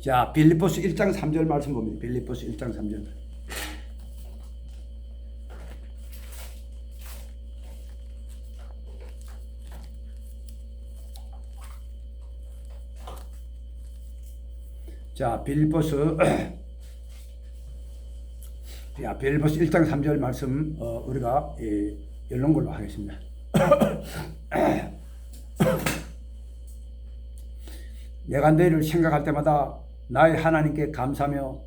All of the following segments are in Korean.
자, 빌립보서 1장 3절 말씀 봅니다. 빌립보서 1장 3절. 자, 빌립보서 1장 3절 말씀 우리가 읽는 걸로 하겠습니다. 내가 너희를 생각할 때마다 나의 하나님께 감사하며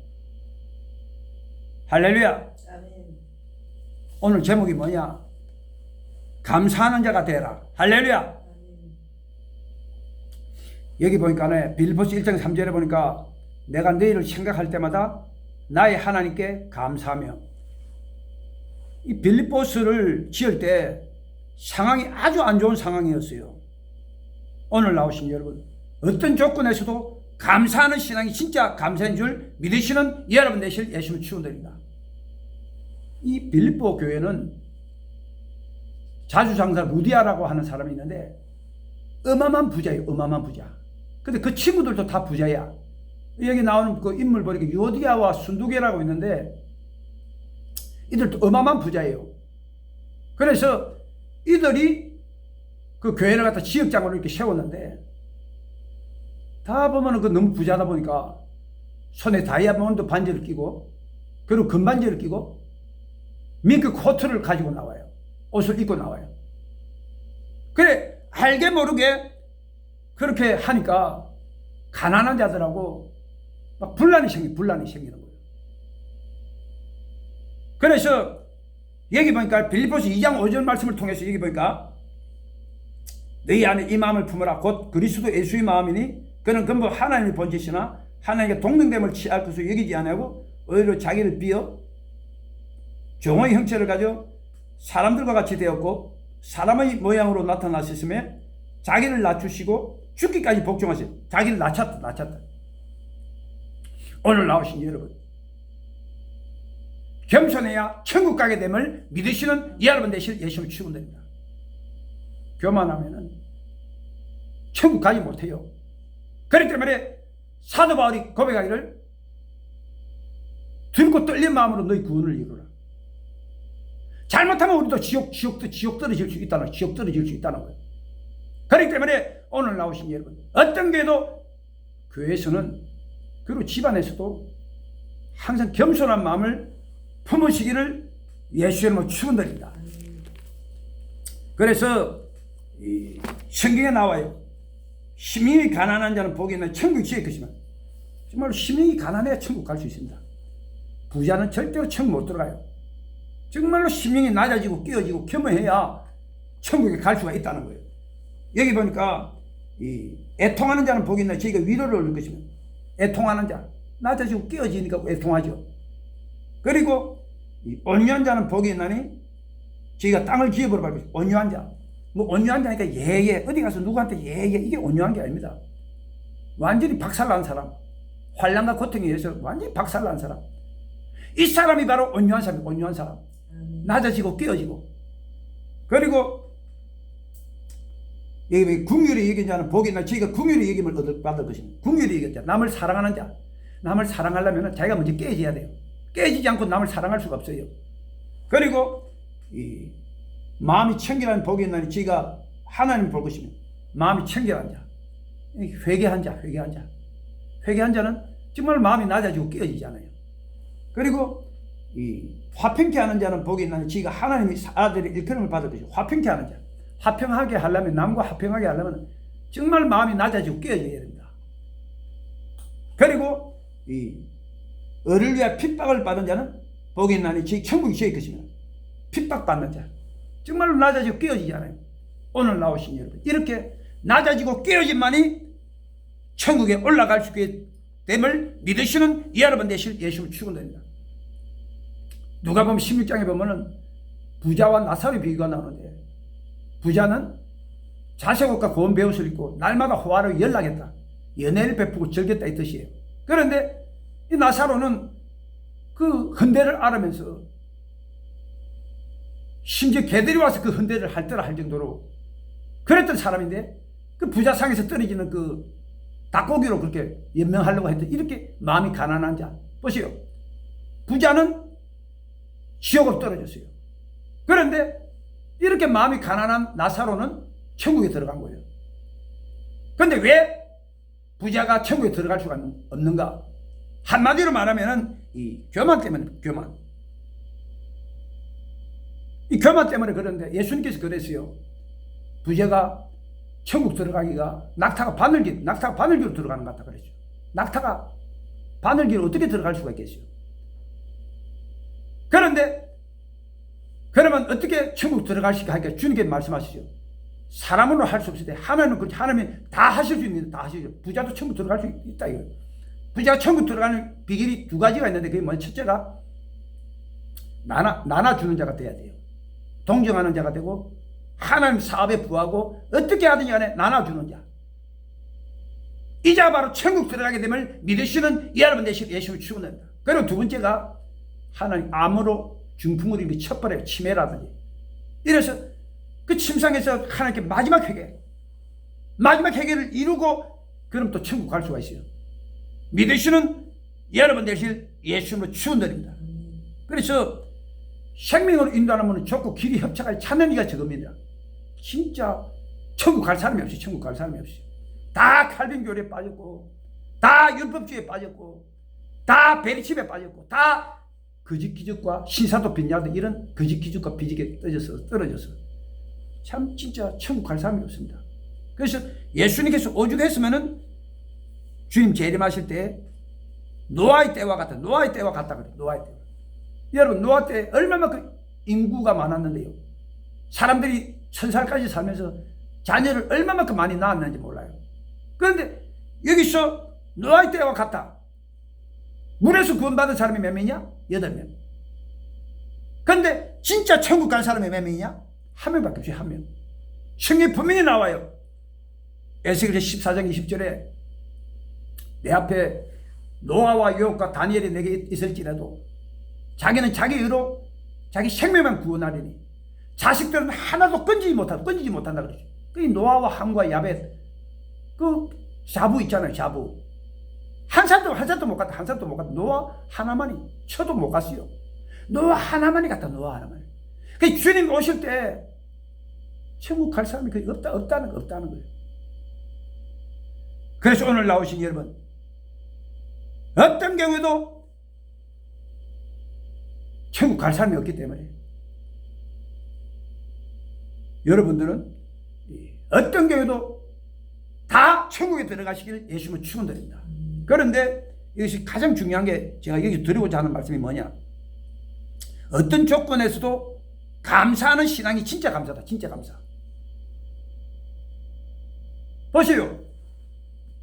할렐루야. 아멘. 오늘 제목이 뭐냐? 감사하는 자가 되라. 할렐루야. 아멘. 여기 보니까 빌립보서 1장 3절에 보니까 내가 너희를 생각할 때마다 나의 하나님께 감사하며, 이 빌립보스를 지을 때 상황이 아주 안 좋은 상황이었어요. 오늘 나오신 여러분, 어떤 조건에서도 감사하는 신앙이 진짜 감사인 줄 믿으시는 여러분 되실 예수님을 축원드립니다. 이 빌립보 교회는 자주장사 루디아라고 하는 사람이 있는데 어마어마한 부자예요. 어마어마한 부자. 근데 그 친구들도 다 부자야. 여기 나오는 그 인물 보니까 요디아와 순두개라고 있는데 이들도 어마어마한 부자예요. 그래서 이들이 그 교회를 갖다 지역장으로 이렇게 세웠는데, 다 보면은 그 너무 부자다 보니까 손에 다이아몬드 반지를 끼고, 그리고 금반지를 끼고, 밍크 코트를 가지고 나와요. 옷을 입고 나와요. 그래, 알게 모르게 그렇게 하니까 가난한 자들하고 막 분란이 생기는 거예요. 그래서 여기 보니까 빌립보서 2장 5절 말씀을 통해서 여기 보니까 너희 안에 이 마음을 품으라. 곧 그리스도 예수의 마음이니 그는 근본 하나님의 본짓이나 하나님께 동등됨을 취할 것으로 여기지 아니하고 오히려 자기를 비어 종의 형체를 가져 사람들과 같이 되었고 사람의 모양으로 나타나셨으며 자기를 낮추시고 죽기까지 복종하시고 자기를 낮췄다. 오늘 나오신 여러분, 겸손해야 천국 가게 됨을 믿으시는 여러분 되실 예수님을 축원드립니다. 교만하면은 천국 가지 못해요. 그렇기 때문에 사도 바울이 고백하기를 들고 떨린 마음으로 너희 구원을 이루라. 잘못하면 우리도 지옥 떨어질 수 있다는 거예요. 그렇기 때문에 오늘 나오신 여러분, 어떤 교회도 교회에서는 그리고 집안에서도 항상 겸손한 마음을 품으시기를 예수의 이름으로 축원드립니다. 그래서 이 성경에 나와요. 심령이 가난한 자는 복이 있는 천국이 지을 것이면, 정말 심령이 가난해야 천국 갈 수 있습니다. 부자는 절대로 천국 못 들어가요. 정말로 심령이 낮아지고 끼어지고 겸허해야 천국에 갈 수가 있다는 거예요. 여기 보니까 이 애통하는 자는 복이 있는 저희가 위로를 얻을 것이면, 애통하는 자, 낮아지고 끼어지니까 애통하죠. 그리고 이 온유한 자는 복이 있나니 저희가 땅을 기업으로 밟을 것이고, 온유한 자, 뭐 온유한 자니까 예예, 어디 가서 누구한테 예예, 이게 온유한 게 아닙니다. 완전히 박살난 사람, 환난과 고통에 의해서 완전히 박살난 사람, 이 사람이 바로 온유한 사람. 온유한 사람, 낮아지고 끼어지고. 그리고 여기 궁휼히 여긴 자는 복이 있나, 저희가 궁휼히 여김을 받을 것입니다. 궁휼히 여긴 자, 남을 사랑하는 자. 남을 사랑하려면 자기가 먼저 깨져야 돼요. 깨지지 않고 남을 사랑할 수가 없어요. 그리고 이 마음이 청결한 복이 있나니 저희가 하나님을 볼 것이며, 마음이 청결한 자, 회개한 자는 정말 마음이 낮아지고 끼어지잖아요. 그리고 이 화평케 하는 자는 복이 있나니 저희가 하나님의 아들의 일컬음을 받을 것이고, 화평케 하는 자, 화평하게 하려면, 남과 화평하게 하려면 정말 마음이 낮아지고 끼어져야 됩니다. 그리고 이 을을 위해 핍박을 받은 자는 복이 있나니 저희 천국이 저희 것이며, 핍박받는 자, 정말로 낮아지고 끼어지잖아요. 오늘 나오신 여러분, 이렇게 낮아지고 끼어짐만이 천국에 올라갈 수 있게 됨을 믿으시는 여러분 되실 예수를 축원드립니다. 누가복음 16장에 보면은 부자와 나사로의 비유가 나오는데, 부자는 자색옷과 고운 베옷을 입고 날마다 호화로 연락했다, 연애를 베푸고 즐겼다 이 뜻이에요. 그런데 이 나사로는 그 헌대를 알으면서 심지어 개들이 와서 그 헌대를 핥더라 할 정도로 그랬던 사람인데, 그 부자상에서 떨어지는 그 닭고기로 그렇게 연명하려고 했던 이렇게 마음이 가난한 자. 보세요. 부자는 지옥으로 떨어졌어요. 그런데 이렇게 마음이 가난한 나사로는 천국에 들어간 거예요. 그런데 왜 부자가 천국에 들어갈 수가 없는가? 한마디로 말하면 이 교만 때문에, 교만. 이 교만 때문에. 그런데 예수님께서 그랬어요. 부자가 천국 들어가기가 낙타가 바늘기로 들어가는 것 같다 그랬죠. 낙타가 바늘기로 어떻게 들어갈 수가 있겠어요? 그런데 그러면 어떻게 천국 들어가실까 하니까 주님께서 말씀하시죠. 사람으로 할 수 없을 때 하나님이 다 하실 수 있는데 다 하시죠. 부자도 천국 들어갈 수 있다 이거예요. 부자가 천국 들어가는 비결이 두 가지가 있는데 그게 뭐냐? 첫째가 나눠주는 자가 돼야 돼요. 동정하는 자가 되고 하나님 사업에 부하고 어떻게 하든지 간에 나눠주는 자. 이 자가 바로 천국 들어가게 되면 믿으시는 여러분 되시고 예수님을 추구한다. 그리고 두 번째가 하나님 암으로 중풍을 일으켜 첩벌에 치매라든지 이래서 그 침상에서 하나님께 마지막 회개를 이루고 그럼 또 천국 갈 수가 있어요. 믿으시는 여러분 되실 예수님으로 추원드립니다. 그래서 생명으로 인도하는 분은 좋고 길이 협착하지 찾는 이가 적습니다. 진짜 천국 갈 사람이 없어요. 천국 갈 사람이 없어요. 다 칼빈교리에 빠졌고 다 율법주의에 빠졌고 다 베리칩에 빠졌고 다 거짓 기적과 신사도 빈야도 이런 거짓 기적과 비직에 떨어져서 참 진짜 천국 갈 사람이 없습니다. 그래서 예수님께서 오죽했으면은 주님 재림하실 때 노아의 때와 같다 그래요. 노아의 때. 여러분 노아 때 얼마나 그 인구가 많았는데요. 사람들이 1000살까지 살면서 자녀를 얼마만큼 많이 낳았는지 몰라요. 그런데 여기서 노아의 때와 같다. 물에서 구원받은 사람이 몇 명이냐? 8명. 그런데 진짜 천국 간 사람이 몇 명이냐? 1명밖에 없어요. 1명. 성경에 분명히 나와요. 에스겔 14장 20절에 내 앞에 노아와 요압과 다니엘이 내게 있을지라도 자기는 자기 의로 자기 생명만 구원하리니 자식들은 하나도 건지지 못한다 그러죠. 그 노아와 함과 야벳 그 자부 있잖아요. 자부 한 살도 못 갔다. 노아 하나만이 쳐도 못 갔어요. 노아 하나만이 갔다. 노아 하나만이. 그 주님 오실 때 천국 갈 사람이 거의 없다는 거예요. 그래서 오늘 나오신 여러분 어떤 경우에도 천국 갈 사람이 없기 때문에 여러분들은 어떤 경우에도 다 천국에 들어가시기를 예수님을 축원드립니다. 그런데 이것이 가장 중요한 게 제가 여기 드리고자 하는 말씀이 뭐냐? 어떤 조건에서도 감사하는 신앙이 진짜 감사다. 진짜 감사. 보세요.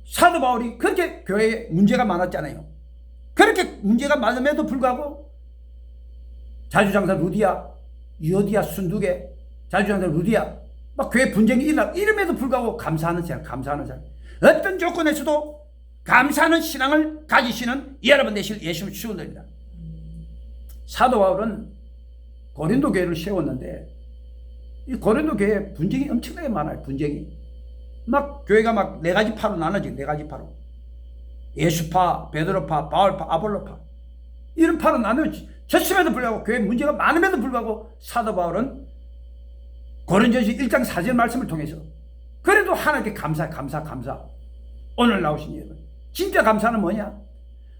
사도 바울이 그렇게 교회에 문제가 많았잖아요. 그렇게 문제가 많음에도 불구하고 자주장사 루디아, 유오디아 순두개, 자주장사 루디아 막 교회 분쟁이 일어나고 이름에도 불구하고 감사하는 사람. 어떤 조건에서도 감사하는 신앙을 가지시는 여러분 되실 예수님을 축원드립니다. 사도 바울은 고린도 교회를 세웠는데 이 고린도 교회에 분쟁이 엄청나게 많아요. 분쟁이 막 교회가 막 4가지 파로 나눠지고 4가지 파로 예수파, 베드로파, 바울파, 아볼로파 이런 파로 나눠졌음에도 불구하고 교회 문제가 많음에도 불구하고 사도 바울은 고린도전서 1장 4절 말씀을 통해서 그래도 하나님께 감사. 오늘 나오신 여러분 진짜 감사는 뭐냐?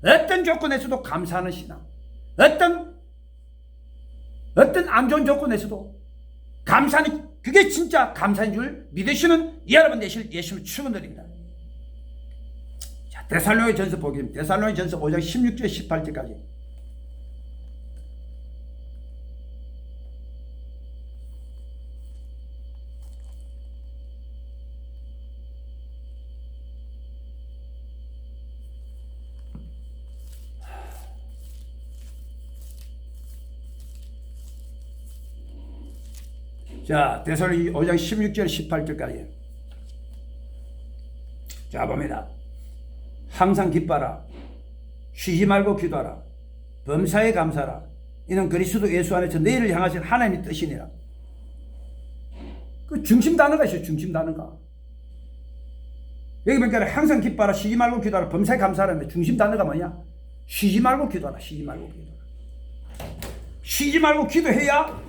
어떤 조건에서도 감사하는 신앙, 어떤 안 좋은 조건에서도 감사는 그게 진짜 감사인 줄 믿으시는 여러분 되실 예수님을 축원드립니다. 자, 데살로니가전서 보겠습니다. 데살로니가전서 5장 16절 18절까지. 자, 데살로니가 5장 16절 18절까지. 자, 봅니다. 항상 기뻐라. 쉬지 말고 기도하라. 범사에 감사하라. 이는 그리스도 예수 안에서 너희를 향하신 하나님의 뜻이니라. 그 중심 단어가 있어요. 중심 단어가. 여기 보니까 항상 기뻐하라, 쉬지 말고 기도하라, 범사에 감사하라는데 중심 단어가 뭐냐? 쉬지 말고 기도하라, 쉬지 말고 기도하라. 쉬지 말고 기도해야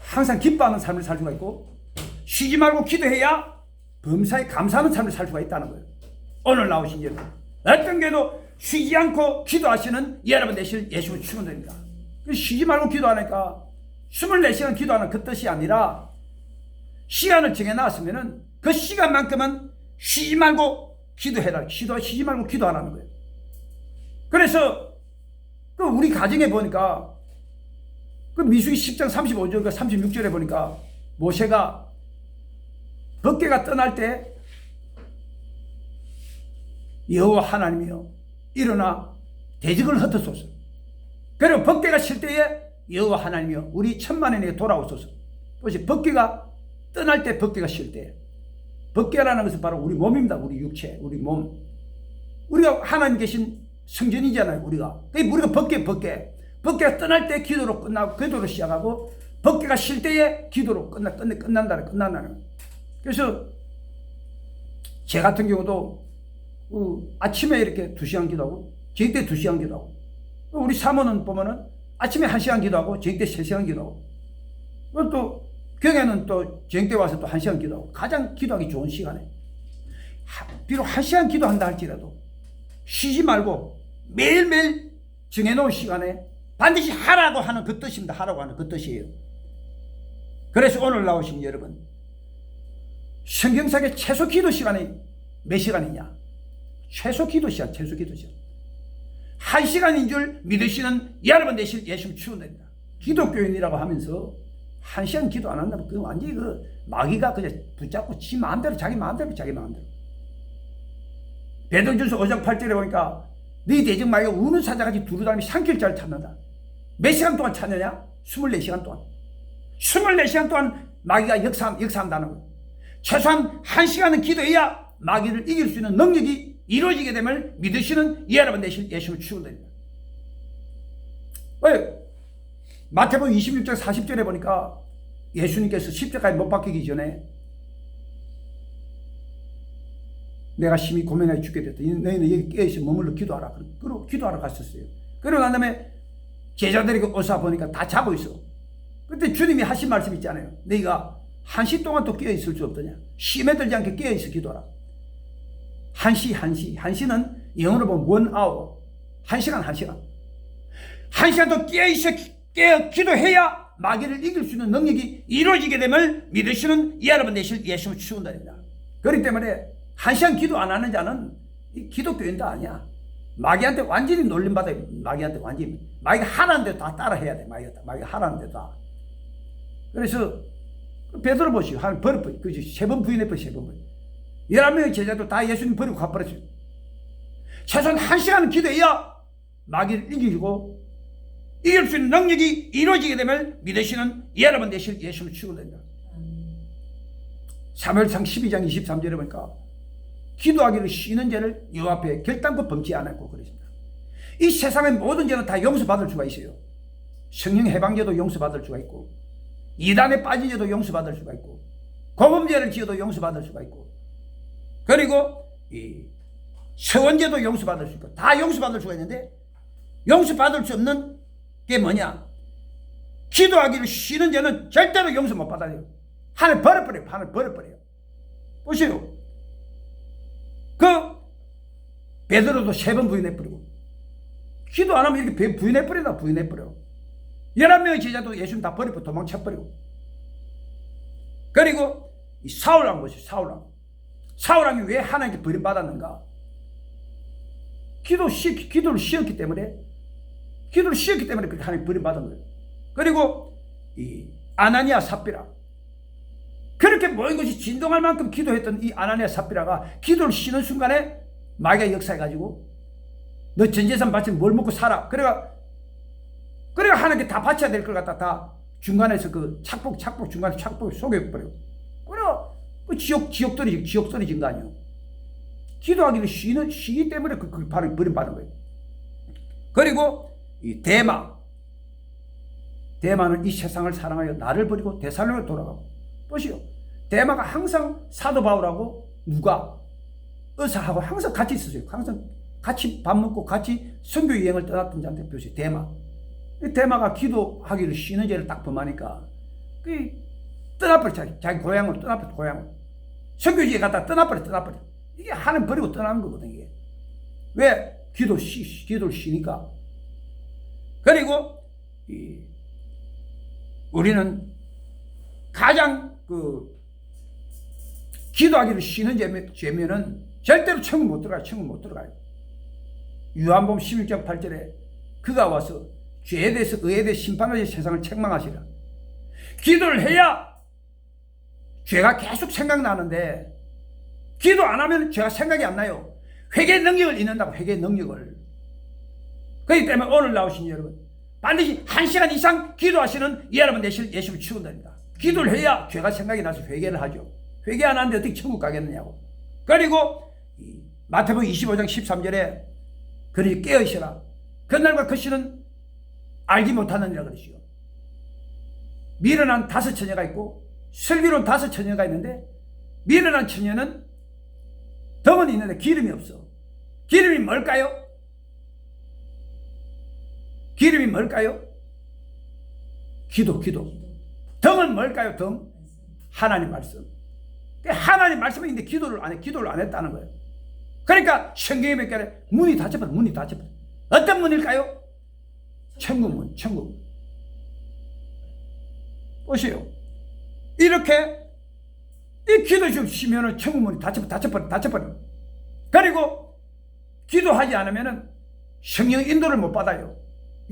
항상 기뻐하는 삶을 살 수가 있고, 쉬지 말고 기도해야 범사에 감사하는 삶을 살 수가 있다는 거예요. 오늘 나오신 여러분, 어떤 게도 쉬지 않고 기도하시는 여러분 되실 예수를 축원드립니다. 쉬지 말고 기도하니까 24시간 기도하는 그 뜻이 아니라 시간을 정해놨으면은 그 시간만큼은 쉬지 말고 기도해라. 쉬지 말고 기도하라는 거예요. 그래서 그 우리 가정에 보니까 그 민수기 10장 35절과 36절에 보니까 모세가 법궤가 떠날 때 여호와 하나님이여 일어나 대적을 흩어소서. 그리고 법궤가 실 때에 여호와 하나님이여 우리 천만인에게 돌아오소서. 보시, 법궤가 떠날 때, 법궤가 실 때. 법궤라는 것은 바로 우리 몸입니다. 우리 육체, 우리 몸. 우리가 하나님 계신 성전이잖아요. 우리가 법궤가 떠날 때 기도로 끝나고, 기도로 시작하고, 법궤가 실 때에 기도로 끝난다는. 그래서 제 같은 경우도 아침에 이렇게 2시간 기도하고, 저녁 때 2시간 기도하고, 우리 사모는 보면은 아침에 1시간 기도하고, 저녁 때 3시간 기도하고, 또 경에는 또 저녁 때 와서 또 1시간 기도하고, 가장 기도하기 좋은 시간에 비록 1시간 기도한다 할지라도 쉬지 말고 매일매일 정해놓은 시간에 반드시 하라고 하는 그 뜻입니다. 하라고 하는 그 뜻이에요. 그래서 오늘 나오신 여러분, 성경상의 최소 기도 시간이 몇 시간이냐? 최소 기도 시간. 1시간인 줄 믿으시는 여러분 되실 예수님 축원드립니다. 기독교인이라고 하면서 1시간 기도 안 한다면 그 완전히 그 마귀가 그냥 붙잡고 지 마음대로 자기 마음대로. 베드로전서 5장 8절에 보니까 너희 대적 마귀가 우는 사자같이 두루다니며 삼킬 자를 찾는다. 몇 시간 동안 찾느냐? 24시간 동안. 24시간 동안 마귀가 역사한다는 거예요. 최소한 1시간은 기도해야 마귀를 이길 수 있는 능력이 이루어지게 됨을 믿으시는 여러분 되실 예수님을 축원드립니다. 마태복음 26장 40절에 보니까 예수님께서 십자가에 못 박히기 전에 내가 심히 고민하여 죽게 됐다. 너희는 여기 깨어있어 머물러 기도하라. 그리고 기도하러 갔었어요. 그러고 난 다음에 제자들이 오사 보니까 다 자고 있어. 그때 주님이 하신 말씀 있잖아요. 너희가 1시 동안 또 깨어있을 수 없더냐. 심해들지 않게 깨어있어 기도하라. 1시는 영어로 보면 1 hour. 1시간. 1시간 더 깨어있어 기도해야 마귀를 이길 수 있는 능력이 이루어지게 됨을 믿으시는 여러분 되실 예수님을 축원드립니다. 그렇기 때문에 1시간 기도 안 하는 자는 기독교인도 아니야. 마귀한테 완전히 놀림받아요. 마귀가 하라는 대로 다 따라 해야 돼. 마귀가 하라는 대로 다. 그래서 베드로 보시오. 버렸어요. 그지? 3번 부인해버려. 11명의 제자도 다 예수님 버리고 가버렸어요. 최소한 1시간은 기도해야 마귀를 이길 수 있는 능력이 이루어지게 되면 믿으시는 여러분 되실 예수를 축원드립니다. 사무엘상 12장 23절에 보니까 기도하기를 쉬는 죄를 여호와 앞에 결단코 범치 않았고 그랬습니다. 이 세상의 모든 죄는 다 용서받을 수가 있어요. 성령 해방죄도 용서받을 수가 있고, 이단에 빠진 죄도 용서받을 수가 있고, 고범죄를 지어도 용서받을 수가 있고, 그리고 이 서원죄도 용서받을 수 있고, 다 용서받을 수가 있는데 용서받을 수 없는 게 뭐냐? 기도하기를 쉬는 죄는 절대로 용서 못 받아요. 하늘 버려버려요. 보세요. 그 베드로도 3번 부인해버리고, 기도 안 하면 이렇게 부인해버려. 11명의 제자도 예수님 다 버리고 도망쳐버리고. 그리고 이 사울왕 보세요. 사울왕이 왜 하나님께 버림받았는가? 기도를 쉬었기 때문에 그렇게 하나님 버림받은 거예요. 그리고 이 아나니아 삽비라, 그렇게 모인 것이 진동할 만큼 기도했던 이 아나니아 삽비라가 기도를 쉬는 순간에 마귀가 역사해가지고 너 전재산 바치면 뭘 먹고 살아. 그래가 하나님께 다 바쳐야 될 걸 갖다 다 중간에서 그 중간에 착복 속여버려. 그 지옥들이 진 거 아니에요. 기도하기를 쉬기 때문에 그 버림받은 거예요. 그리고 이 대마는 이 세상을 사랑하여 나를 버리고 데살로니가로 돌아가고. 보시오. 대마가 항상 사도 바울하고 누가 의사하고 항상 같이 있었어요. 항상 같이 밥 먹고 같이 선교 여행을 떠났던 자한테 표시 대마. 대마가 기도하기를 쉬는 죄를 딱 범하니까 떠나버려. 자기 고향으로 떠나버려. 고향으로. 선교지에 갔다 떠나버려. 이게 하나님 버리고 떠나는 거거든. 이게. 왜? 기도를 쉬니까. 그리고 우리는 가장 기도하기를 쉬는 죄면은 절대로 천국 못 들어가요. 요한복음 11장 8절에 그가 와서 죄에 대해서 의에 대해 심판하시 세상을 책망하시라. 기도를 해야 죄가 계속 생각나는데 기도 안 하면 죄가 생각이 안 나요. 회개의 능력을 잃는다고. 회개의 능력을. 그렇기 때문에 오늘 나오신 여러분 반드시 1시간 이상 기도하시는 여러분 되실 예수를 축원드립니다. 기도를 해야 죄가 생각이 나서 회개를 하죠. 회개 안 하는데 어떻게 천국 가겠느냐고. 그리고 마태복음 25장 13절에 그러니 깨어있으라. 그날과 그 시는 알지 못하느니라 그러시오. 미련한 5 처녀가 있고 슬기로운 5 처녀가 있는데 미련한 처녀는 덩은 있는데 기름이 없어. 기름이 뭘까요? 기름이 뭘까요? 기도. 덩은 뭘까요? 덩? 하나님 말씀. 하나님 말씀이 있는데 기도를 안 했다는 거예요. 그러니까 성경에 몇 개를 문이 닫혀버려. 어떤 문일까요? 천국문. 보세요. 이렇게 이 기도 좀 쉬면은 천국문이 닫혀버려. 그리고 기도하지 않으면은 성령 인도를 못 받아요.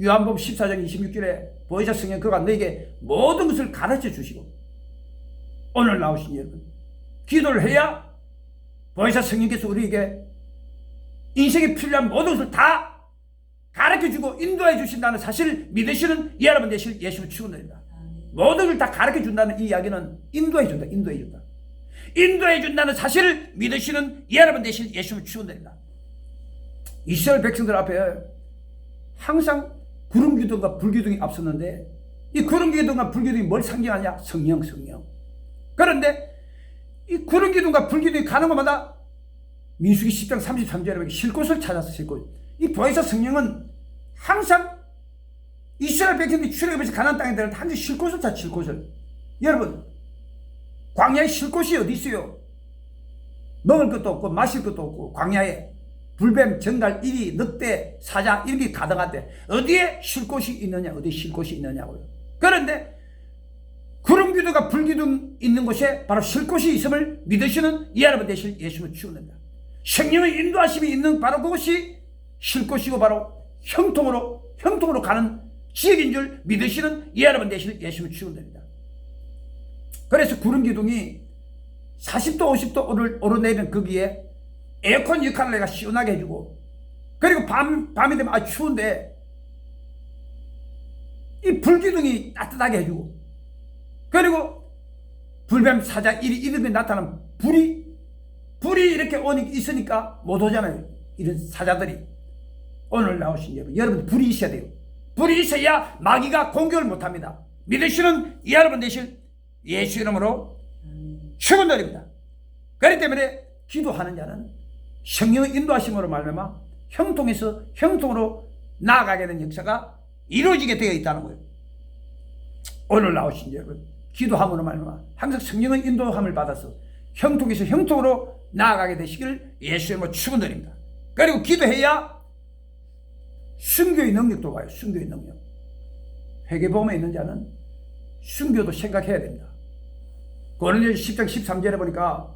요한복음 14장 26절에 보혜사 성령 그가 너에게 모든 것을 가르쳐 주시고 오늘 나오신 여러분 기도를 해야 보혜사 성령께서 우리에게 인생에 필요한 모든 것을 다 가르쳐주고 인도해 주신다는 사실을 믿으시는 여러분 되실 예수를 축원드립니다. 모든 걸 다 가르쳐준다는 이 이야기는 인도해 준다는 사실을 믿으시는 여러분 되실 예수를 축원드립니다. 이스라엘 백성들 앞에 항상 구름기둥과 불기둥이 앞섰는데 이 구름기둥과 불기둥이 뭘 상징하냐? 성령. 그런데 이 구름기둥과 불기둥이 가는 곳마다 민수기 10장 33절에 보면 쉴 곳을 찾아서 쉴 곳. 이 보혜사 성령은 항상 이스라엘 백성들이 출애굽해서 가나안 땅에 들어갈 때 항상 쉴 곳을 찾아. 쉴 곳을. 여러분 광야에 쉴 곳이 어디 있어요? 먹을 것도 없고 마실 것도 없고 광야에 불뱀, 정갈, 이리, 늑대, 사자 이런 게 가득한데 어디에 쉴 곳이 있느냐? 어디에 쉴 곳이 있느냐고요. 그런데 구름기둥과 불기둥 있는 곳에 바로 쉴 곳이 있음을 믿으시는 여러분 되실 예수를 축원합니다. 성령의 인도하심이 있는 바로 그것이 쉴 곳이고 바로 형통으로 가는 지역인 줄 믿으시는 여러분 되실 예수를 축원합니다. 그래서 구름기둥이 40도 50도 오르내리는 거기에 에어컨 역할을 내가 시원하게 해주고 그리고 밤이 되면 추운데 이 불기둥이 따뜻하게 해주고 그리고 불뱀, 사자, 이런 게 나타나면 불이 이렇게 있으니까 못 오잖아요. 이런 사자들이. 오늘 나오신 여러분 불이 있어야 돼요. 불이 있어야 마귀가 공격을 못합니다. 믿으시는 여러분 되실 예수 이름으로 축원드립니다. 그렇기 때문에 기도하는 자는 성령의 인도하심으로 말미암아 형통으로 나아가게 된 역사가 이루어지게 되어 있다는 거예요. 오늘 나오신 여러분 기도함으로 말미암아 항상 성령의 인도함을 받아서 형통으로 나아가게 되시기를 예수의 이름으로 축원드립니다. 그리고 기도해야 순교의 능력도 와요. 순교의 능력. 회개보험에 있는 자는 순교도 생각해야 됩니다. 고린도서 10장 13절에 보니까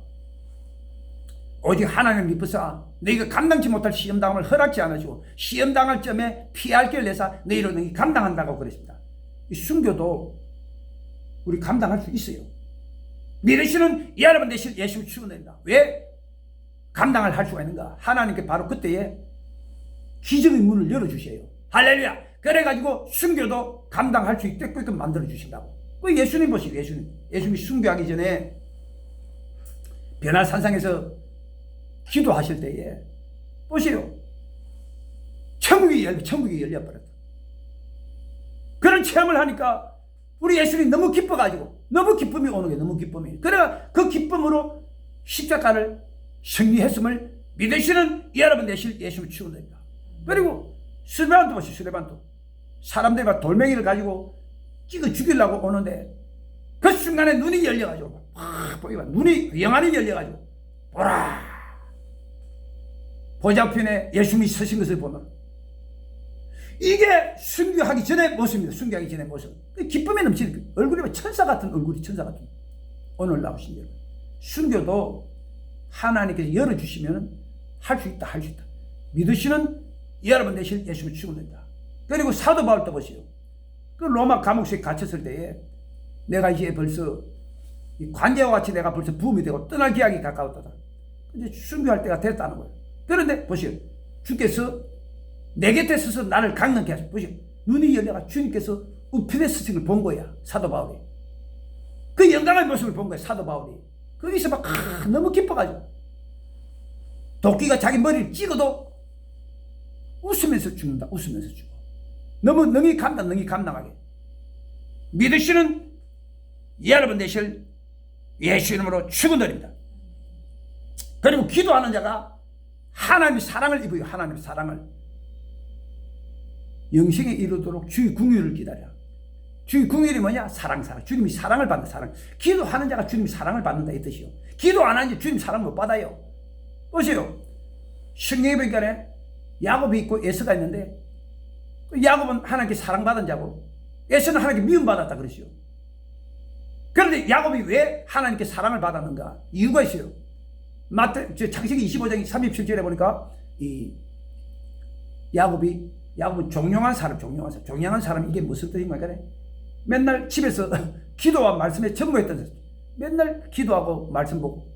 오직 하나님을 믿으사 너희가 감당치 못할 시험당함을 허락지 않으시고 시험당할 점에 피할 길을 내사 너희로 능히 감당한다고 그랬습니다. 이 순교도 우리 감당할 수 있어요. 믿으시는 여러분 되실 예수를 축원합니다. 왜 감당을 할 수가 있는가? 하나님께 바로 그때에 기적의 문을 열어주셔요. 할렐루야. 그래가지고 순교도 감당할 수 있게끔 만들어주신다고. 그 예수님 보시고 예수님이 순교하기 전에 변화산상에서 기도하실 때에 보세요. 천국이 열려버렸다. 그런 체험을 하니까 우리 예수님이 너무 기뻐가지고 너무 기쁨이 오는 게 너무 기쁨이. 그래가 그 기쁨으로 십자가를 승리했음을 믿으시는 여러분 되실 예수님을 축원드립니다. 그리고 스데반도 보시죠. 스데반도 사람들이 막 돌멩이를 가지고 찍어 죽이려고 오는데 그 순간에 눈이 열려가지고 보기가 눈이 영안이 열려가지고 보라 보좌편에 예수님이 서신 것을 보면 이게 순교하기 전의 모습입니다. 순교하기 전의 모습. 기쁨에 넘치는 얼굴이 천사 같은 얼굴이 천사 같은. 오늘 나오신 여러분 순교도 하나님께서 열어주시면 할 수 있다. 할 수 있다. 믿으시는 여러분 되실 예수를 축원합니다. 그리고 사도 바울도 보시오. 그 로마 감옥에 갇혔을 때에 내가 이제 벌써 관제와 같이 내가 벌써 부음이 되고 떠날 기약이 가까웠다. 이제 순교할 때가 됐다는 거예요. 그런데 보시오. 주께서 내 곁에 서서 나를 강건케 하시오. 보시오. 눈이 열려가 주님께서 우편의 스승을 본 거야. 사도 바울이. 그 영광의 모습을 본 거야. 사도 바울이. 거기서 막 너무 기뻐가지고 도끼가 자기 머리를 찍어도 웃으면서 죽는다. 웃으면서 죽어. 너무 능히 감당하게. 믿으시는 여러분 되실 예수 이름으로 축원드립니다. 그리고 기도하는 자가 하나님의 사랑을 입어요. 하나님의 사랑을. 영생에 이르도록 주의 궁유를 기다려. 주의 궁유이 뭐냐? 사랑. 주님이 사랑을 받는 사랑. 기도하는 자가 주님이 사랑을 받는다 이 뜻이요. 기도 안 하는 자 주님 사랑 못 받아요. 보세요. 성경에 보니까 야곱이 있고 에서가 있는데 야곱은 하나님께 사랑받은 자고 에서는 하나님께 미움받았다 그러시오. 그런데 야곱이 왜 하나님께 사랑을 받았는가? 이유가 있어요. 창세기 25장 37절에 보니까 야곱은 종용한 사람 이게 무슨 뜻인가? 맨날 집에서 기도와 말씀에 전무했던 사람. 맨날 기도하고 말씀 보고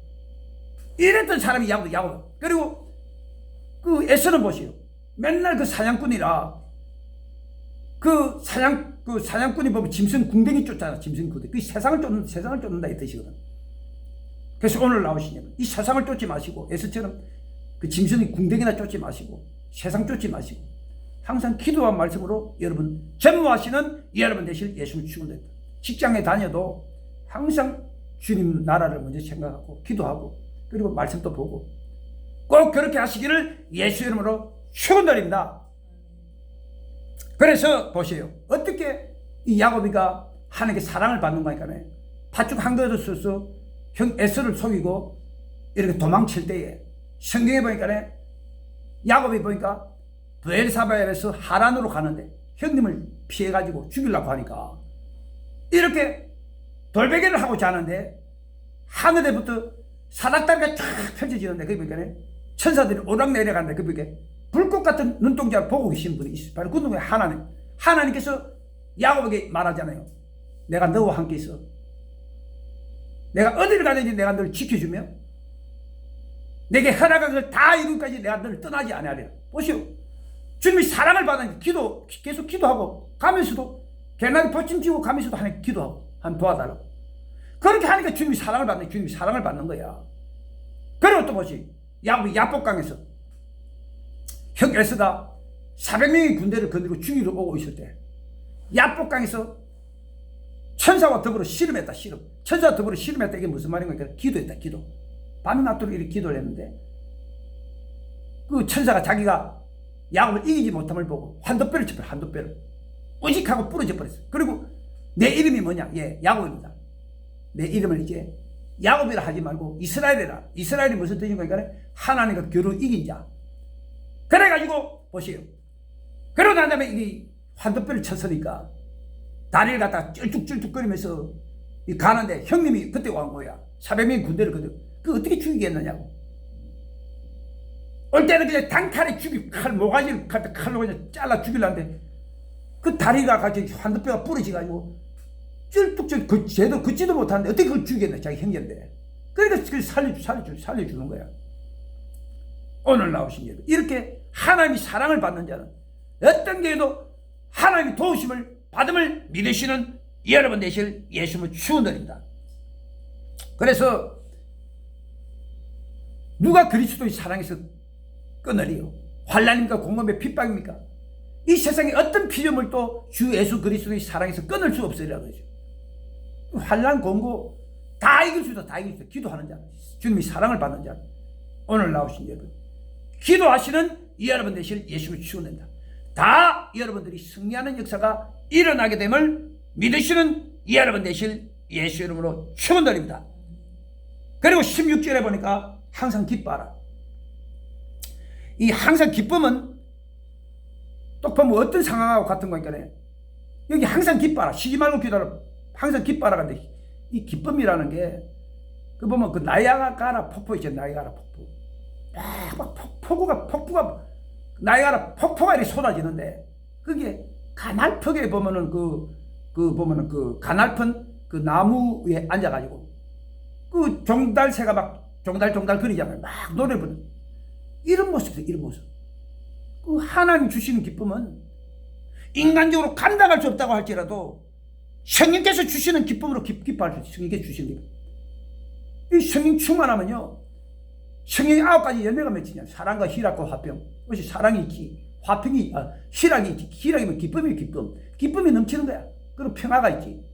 이랬던 사람이 야곱. 그리고 그 에서는 보시오. 맨날 그 사냥꾼이라 그 사냥꾼이 보면 짐승 궁뎅이 쫓잖아. 짐승 궁뎅이. 그 세상을 쫓는다 이 뜻이거든. 그래서 오늘 나오시냐면 이 세상을 쫓지 마시고 에서처럼 그 짐승이 궁뎅이나 쫓지 마시고 세상 쫓지 마시고 항상 기도와 말씀으로 여러분 전무하시는 여러분 되실 예수를 축원드립니다. 직장에 다녀도 항상 주님 나라를 먼저 생각하고 기도하고 그리고 말씀도 보고 꼭 그렇게 하시기를 예수 이름으로 축원드립니다. 그래서 보세요. 어떻게 이 야곱이가 하나님께 사랑을 받는가 하니까 팥죽 한 그릇 써서 형 에서를 속이고 이렇게 도망칠 때에 성경에 보니까 야곱이 보니까 브엘사바에서 하란으로 가는데 형님을 피해가지고 죽이려고 하니까 이렇게 돌베개를 하고 자는데 하늘에부터 사닥다리가 쫙 펼쳐지는데 그게 보니까 천사들이 오락내려가는데 그게 보니까 불꽃 같은 눈동자를 보고 계신 분이 있어요. 바로 그 누구야? 하나님께서 야곱에게 말하잖아요. 내가 너와 함께 있어. 내가 어디를 가든지 내가 너를 지켜주며 내게 허락한 것을 다 이루기까지 내가 너를 떠나지 아니하리라. 보시오. 주님이 사랑을 받으니 계속 기도하고 가면서도 개나리 보침 지고 가면서도 하나님 기도하고 하나님 도와달라고. 그렇게 하니까 주님이 사랑을 받는 거야. 그리고 또 보시. 야곱이 야복강에서 형 에서가 400명의 군대를 건드리고 죽이러 오고 있을 때 야복강에서 천사와 더불어 씨름했다. 천사와 더불어 씨름했다. 이게 무슨 말인가? 기도했다. 기도. 밤낮도록 이렇게 기도를 했는데 그 천사가 자기가 야곱을 이기지 못함을 보고 환도뼈를 쳤어요. 환도뼈를. 우직하고 부러져 버렸어요. 그리고 내 이름이 뭐냐? 야곱입니다. 내 이름을 이제 야곱이라 하지 말고 이스라엘이라. 이스라엘이 무슨 뜻인가? 하나님과 겨루 이긴 자. 그래가지고 보세요. 그러고 난 다음에 이 환도뼈를 쳤으니까 다리를 갖다가 쩔쭉쩔쭉거리면서 가는데 형님이 그때 온 거야. 400명의 군대를 그 어떻게 죽이겠느냐고. 올 때는 그냥 단칼에 모가지를 칼로 그냥 잘라 죽이려는데 그 다리가 같이 환도뼈가 부러져가지고 쩔뚝쩔 제대로 걷지도 못하는데 어떻게 그걸 죽이겠나 자기 형제인데. 그러니까 살려주는 거야. 오늘 나오신 여러분 이렇게 하나님이 사랑을 받는 자는 어떤 게도 하나님의 도우심을 받음을 믿으시는 여러분 되실 예수님을 축원드립니다. 그래서 누가 그리스도의 사랑에서 끊으리요? 환난입니까? 공급의 핍박입니까? 이 세상에 어떤 피조물도 주 예수 그리스도의 사랑에서 끊을 수 없으리라고 하죠. 환난 공고 다 이길 수 있다. 기도하는 자, 주님이 사랑을 받는 자. 오늘 나오신 여러분 기도하시는 여러분 되실 예수를 축원합니다. 다 여러분들이 승리하는 역사가 일어나게 됨을 믿으시는 여러분 되실 예수 이름으로 축원드립니다. 그리고 16절에 보니까 항상 기뻐하라. 이 항상 기쁨은 또 보면 어떤 상황하고 같은 거니까 여기 항상 기뻐하라. 쉬지 말고 기도하라. 항상 기뻐하라. 근데 이 기쁨이라는 게 그 보면 그 나이아가라 폭포 있죠. 나이아가라 폭포. 막 폭포가 나이아가라 폭포가 이렇게 쏟아지는데 그게 가날프게 보면은 보면은 그 가날픈 그 나무 위에 앉아가지고 그 종달새가 막 종달종달 거리잖아요. 막 노래 부르는 이런 모습이에요. 이런 모습. 그 하나님 주시는 기쁨은 인간적으로 감당할 수 없다고 할지라도 성령께서 주시는 기쁨으로 기뻐할 수 있어요. 성령께서 주시는 기쁨. 이 성령 충만하면요. 성령이 9가지 열매가 맺히냐. 사랑과 희락과 화평. 그것이 사랑이 있지. 화평이, 희락이 있지. 희락이면 기쁨이 기쁨. 기쁨이 넘치는 거야. 그리고 평화가 있지.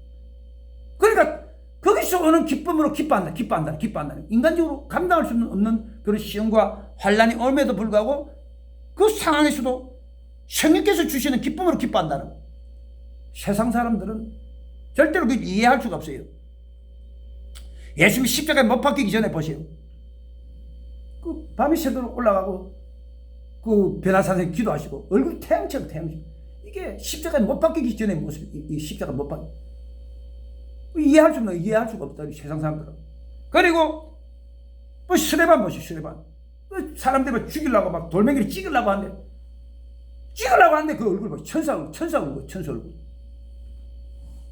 그러니까 거기서 오는 기쁨으로 기뻐한다. 인간적으로 감당할 수 없는 그런 시험과 환란이 올에도 불구하고 그 상황에서도 성령께서 주시는 기쁨으로 기뻐한다는 거예요. 세상 사람들은 절대로 이해할 수가 없어요. 예수님이 십자가에 못 박히기 전에 보세요. 그 밤이 새도록 올라가고 그 변화사님 기도하시고 얼굴이 태양처럼 이게 십자가에 못 박히기 전의 모습. 이 십자가 못 박히 이해할 수가 없다. 세상 사람들은. 그리고 뭐 스레반 보시오. 스레반 사람들을 죽이려고 막 돌멩이를 찍으려고 하는데 그 얼굴 봐. 천사 얼굴.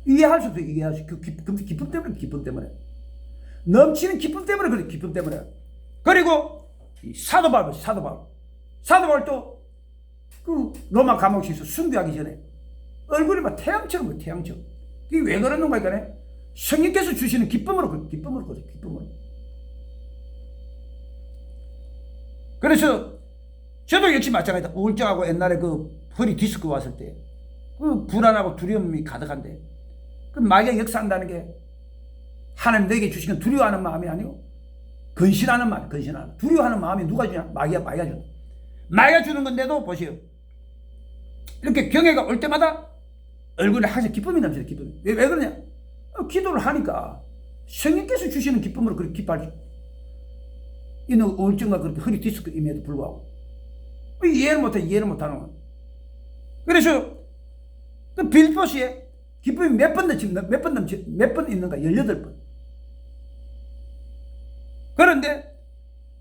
이해할 수도 이해할 수. 그 기쁨 때문에 넘치는 기쁨 때문에 그래. 기쁨 때문에. 그리고 사도 바울도 그 로마 감옥에서 순교하기 전에 얼굴이 막 태양처럼. 이게 왜 그러는 거니까 성령께서 주시는 기쁨으로. 그래서 저도 역시 마찬가지다. 우울증하고 옛날에 그 허리 디스크 왔을 때 그 불안하고 두려움이 가득한데 그 마귀가 역사한다는 게 하나님 너에게 주시는 두려워하는 마음이 아니고 근신하는 마음. 두려워하는 마음이 누가 주냐? 마귀가 주는. 마귀가 주는 건데도 보세요. 이렇게 경애가 올 때마다 얼굴에 항상 기쁨이 넘쳐요. 기쁨이. 왜 그러냐? 기도를 하니까 성령께서 주시는 기쁨으로 그렇게 기뻐하죠. 이는 우울증과 그렇게 허리 디스크임에도 불구하고 이해를 못하는 거야. 그래서 그 빌보시에 기쁨이 몇 번 있는가? 18번. 그런데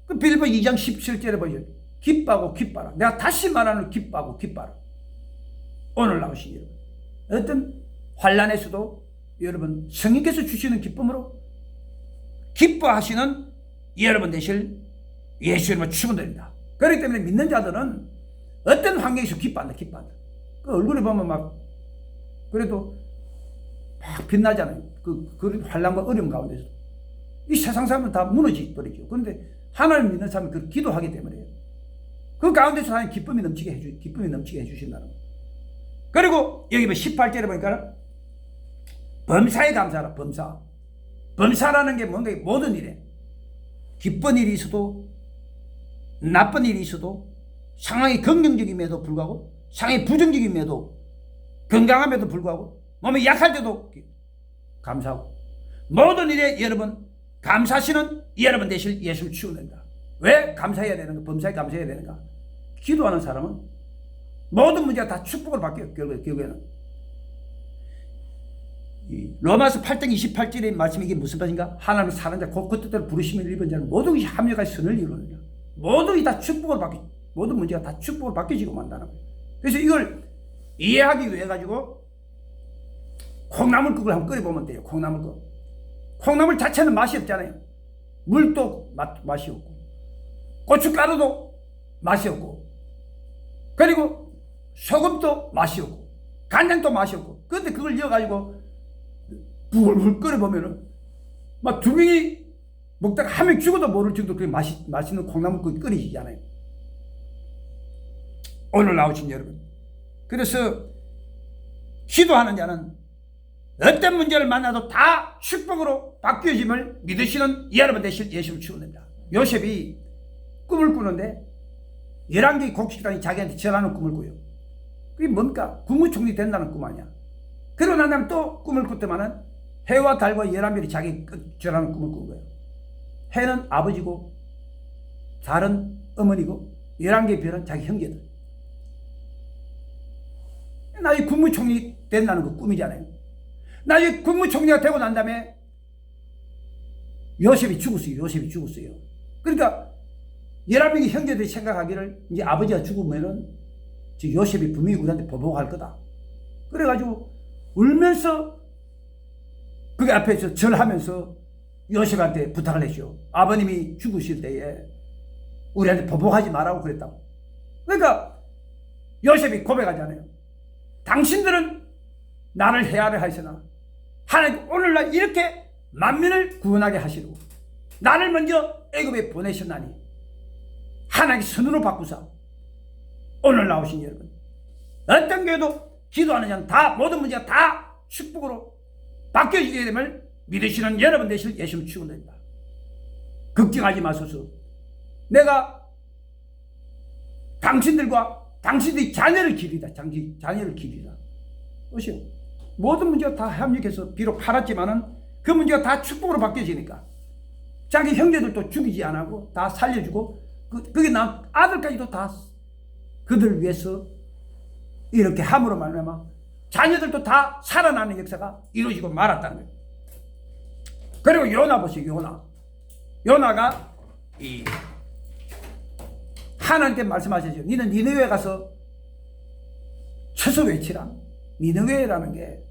그 빌보 2장 17절에 보죠. 기뻐하라. 내가 다시 말하는 기뻐하라. 오늘 나오신 여러분. 어떤 환란에서도 여러분 성령께서 주시는 기쁨으로 기뻐하시는 여러분 되실 예수님을 축원드립니다. 그렇기 때문에 믿는 자들은 어떤 환경에서 기뻐한다. 그 얼굴에 보면 막 그래도 막 빛나잖아요. 그 환란과 어려움 가운데서 이 세상 사람은 다 무너져 버리죠. 그런데 하나님 믿는 사람은 그 기도하기 때문에 그 가운데서 하나님 기쁨이 넘치게 해주신다는 거예요. 그리고 여기 18절에 보니까 범사에 감사하라. 범사라는 게 뭔가 모든 일에 기쁜 일이 있어도 나쁜 일이 있어도 상황이 긍정적임에도 불구하고 상황이 부정적임에도 건강함에도 불구하고 몸이 약할 때도 감사하고 모든 일에 여러분 감사하시는 여러분 되실 예수를 축원합니다. 왜 감사해야 되는가? 범사에 감사해야 되는가? 기도하는 사람은 모든 문제가 다 축복을 받게요. 결국에는 로마서 8장 28절의 말씀이 이게 무슨 말인가? 하나님의 사는 자 곧 그 뜻대로 부르심을 입은 자는 모든 것이 합력하여 선을 이루느니라. 모든 것이 다 축복을 받게, 모든 문제가 다 축복을 바뀌지고 만다는 거예요. 그래서 이걸 이해하기 위해 가지고 콩나물국을 한번 끓여보면 돼요. 콩나물 자체는 맛이 없잖아요. 물도 맛이 없고 고춧가루도 맛이 없고 그리고 소금도 맛이 없고 간장도 맛이 없고 그런데 그걸 이어가지고 불 끓여보면은 막 두 명이 먹다가 한 명 죽어도 모를 정도로 그렇게 맛있는 콩나물국이 끓이지잖아요. 오늘 나오신 여러분. 그래서 기도하는 자는 어떤 문제를 만나도 다 축복으로 바뀌어짐을 믿으시는 여러분 되실 예수를 축원합니다. 요셉이 꿈을 꾸는데 11개의 곡식단이 자기한테 절하는 꿈을 꾸요. 그게 뭡니까? 국무총리 된다는 꿈 아니야. 그러고 난 다음에 또 꿈을 꿨더만은 해와 달과 11별이 자기 절하는 꿈을 꾼 거예요. 해는 아버지고 달은 어머니고 11개의 별은 자기 형제들. 나중에 국무총리 된다는 거 꿈이잖아요. 나중에 국무총리가 되고 난 다음에 요셉이 죽었어요. 그러니까 11명의 형제들이 생각하기를 이제 아버지가 죽으면은 요셉이 분명히 우리한테 보복할 거다. 그래가지고 울면서 그게 앞에서 절하면서 요셉한테 부탁을 했죠. 아버님이 죽으실 때에 우리한테 보복하지 말라고 그랬다고. 그러니까 요셉이 고백하잖아요. 당신들은 나를 해하려 하시나 하나님 오늘날 이렇게 만민을 구원하게 하시고 나를 먼저 애굽에 보내셨나니 하나님의 선으로 바꾸사 오늘 나오신 여러분 어떤 교회도 기도하는 자는 다 모든 문제가 다 축복으로 바뀌어지게 됨을 믿으시는 여러분 되실 예수님 축원드립니다. 걱정하지 마소서. 내가 당신들과 당신들의 자녀를 기르리다. 자녀를 기르리다. 보시오. 모든 문제가 다 합력해서 비록 팔았지만은 그 문제가 다 축복으로 바뀌어지니까 자기 형제들도 죽이지 않고 다 살려주고 그게 남 아들까지도 다 그들 위해서 이렇게 함으로 말미암아 자녀들도 다 살아나는 역사가 이루어지고 말았다는 거예요. 그리고 요나 보세요. 요나가 이 하나님께 말씀하셨죠. 니는 니느웨 가서 처소 외치라. 니느웨라는 게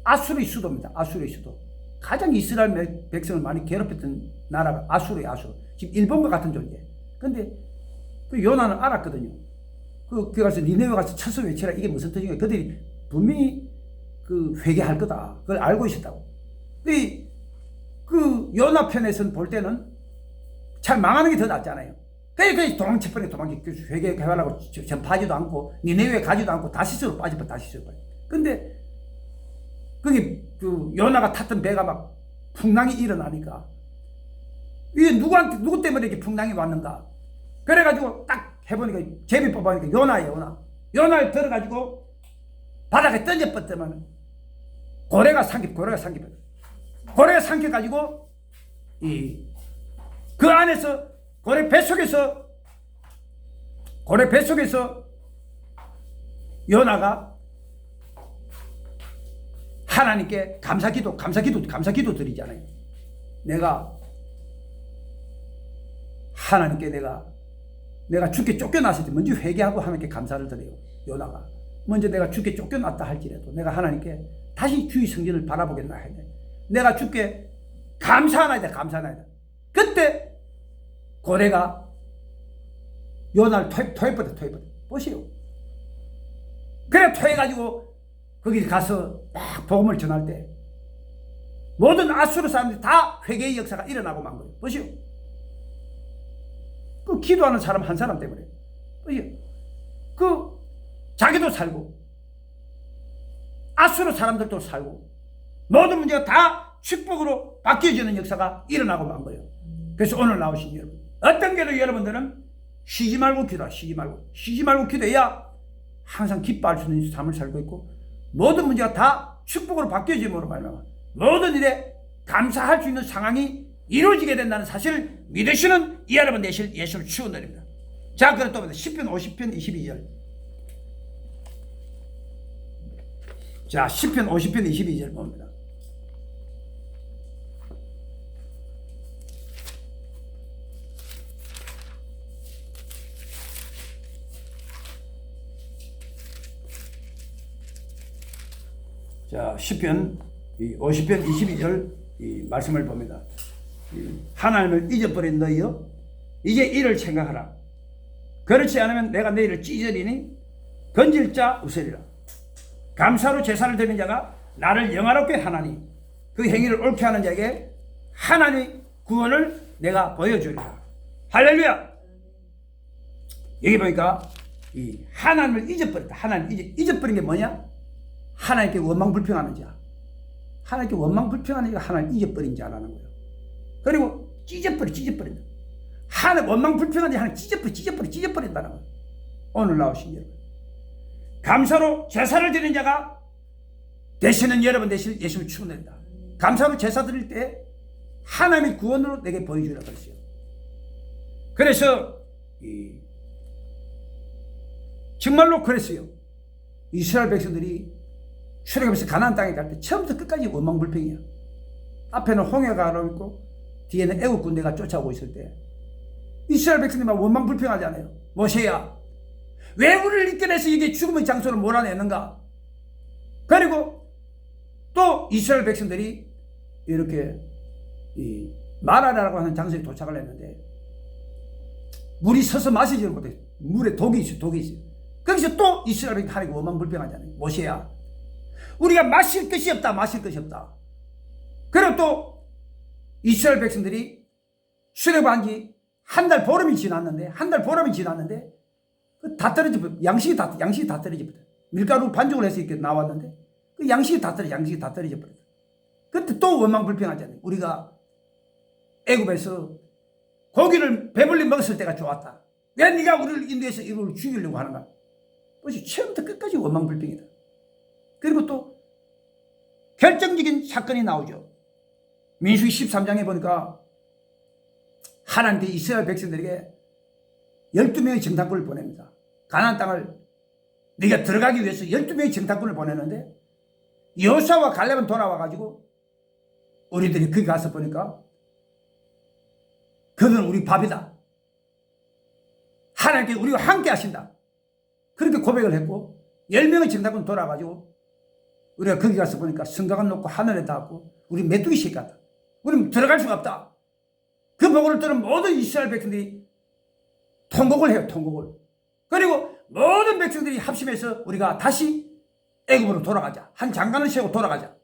아수르의 수도입니다. 아수르의 수도. 가장 이스라엘 백성을 많이 괴롭혔던 나라가 아수르예요. 아수르. 지금 일본과 같은 존재. 근데 그 요나는 알았거든요. 그 가서 니느웨 가서 처소 외치라. 이게 무슨 뜻인가? 그들이 분명히 그 회개할 거다. 그걸 알고 있었다고. 그 요나 편에서는 볼 때는 잘 망하는 게 더 낫잖아요. 그러니까 도망쳐버려. 회개하려고 전파하지도 않고 니네웨 가지도 않고 다시스로 빠져버려. 근데 그게 그 요나가 탔던 배가 막 풍랑이 일어나니까 이게 누구 때문에 이렇게 풍랑이 왔는가? 그래가지고 딱 해보니까 제비 뽑아보니까 요나에 들어가지고 바닥에 던져버렸더만 고래가 삼켜가지고 그 안에서 고래 뱃속에서 요나가 하나님께 감사기도 드리잖아요. 내가 하나님께 내가 죽게 쫓겨났을 때 먼저 회개하고 하나님께 감사를 드려요. 요나가 먼저 내가 죽게 쫓겨났다 할지라도 내가 하나님께 다시 주의 성전을 바라보겠나 했네. 내가 죽게 감사하나이다. 그때 고래가 요나를 토해버려. 보시오. 그래 토해가지고 거기 가서 막 복음을 전할 때 모든 아수르 사람들이 다 회개의 역사가 일어나고 만 거예요. 보시오. 그 기도하는 사람 한 사람 때문에. 보시오. 그 자기도 살고 아수르 사람들도 살고 모든 문제가 다 축복으로 바뀌어지는 역사가 일어나고 만 거예요. 그래서 오늘 나오신 여러분 어떤 게도 여러분들은 쉬지 말고 기도해야 항상 기뻐할 수 있는 삶을 살고 있고 모든 문제가 다 축복으로 바뀌어짐으로 말미암아 모든 일에 감사할 수 있는 상황이 이루어지게 된다는 사실을 믿으시는 이 여러분 되실 예수를 축원드립니다. 자, 그럼 또 시편 50편 22절. 자, 시편 50편 22절 봅니다. 자, 시편 50편 22절 이 말씀을 봅니다. 하나님을 잊어버린 너희여 이제 이를 생각하라. 그렇지 않으면 내가 너희를 찢으리니 건질 자 웃으리라. 감사로 제사를 드리는 자가 나를 영화롭게 하나니 그 행위를 옳게 하는 자에게 하나님의 구원을 내가 보여주리라. 할렐루야. 여기 보니까 이 하나님을 잊어버렸다. 하나님 잊어버린 게 뭐냐? 하나님께 원망불평하는 자. 하나님께 원망불평하는 자가 하나님 잊어버린 자라는 거예요. 그리고 찢어버린다. 하늘 원망불평한 하나님 찢어버린다는 거예요. 오늘 나오신 여러분, 감사로 제사를 드리는 자가 되시는 여러분 되실 예수를 축원합니다. 감사로 제사 드릴 때 하나님의 구원으로 내게 보여주라 그랬어요. 그래서 정말로 그랬어요. 이스라엘 백성들이 출애굽에서 가나안 땅에 갈 때 처음부터 끝까지 원망불평이야. 앞에는 홍해가 흐르고 뒤에는 애국 군대가 쫓아오고 있을 때 이스라엘 백성들만 원망불평하잖아요. 모세야, 왜 우리를 이끌어내서 이게 죽음의 장소를 몰아내는가? 그리고 또 이스라엘 백성들이 이렇게 마라라고 하는 장소에 도착을 했는데 물이 서서 마시지 못해. 물에 독이 있어요. 거기서 또 이스라엘이 하나님께 원망불평하잖아요. 모세야, 우리가 마실 것이 없다. 그리고 또 이스라엘 백성들이 출애굽한 지 한 달 보름이 지났는데 다 떨어져 버려. 양식이 다 떨어져 버려. 밀가루 반죽을 해서 이렇게 나왔는데 그 양식이 다 떨어져 버려. 그때 또 원망불평하잖아요. 우리가 애굽에서 고기를 배불리 먹었을 때가 좋았다. 왜 네가 우리를 인도해서 이걸 죽이려고 하는가? 그것이 처음부터 끝까지 원망불평이다. 그리고 또 결정적인 사건이 나오죠. 민수기 13장에 보니까 하나님께 이스라엘 백성들에게 12명의 정탐꾼을 보냅니다. 가나안 땅을 네가 들어가기 위해서 12명의 정탐꾼을 보내는데 여호수아와 갈렙은 돌아와가지고 우리들이 거기 가서 보니까 그들은 우리 밥이다. 하나님께 우리와 함께 하신다. 그렇게 고백을 했고 10명의 정탐꾼 돌아와가지고 우리가 거기 가서 보니까 성곽은 높고 하늘에 닿았고 우리 메뚜기 새끼 같다. 우리는 들어갈 수가 없다. 그 보고를 들은 모든 이스라엘 백성들이 통곡을 해요. 그리고 모든 백성들이 합심해서 우리가 다시 애굽으로 돌아가자. 한 장관을 세우고 돌아가자.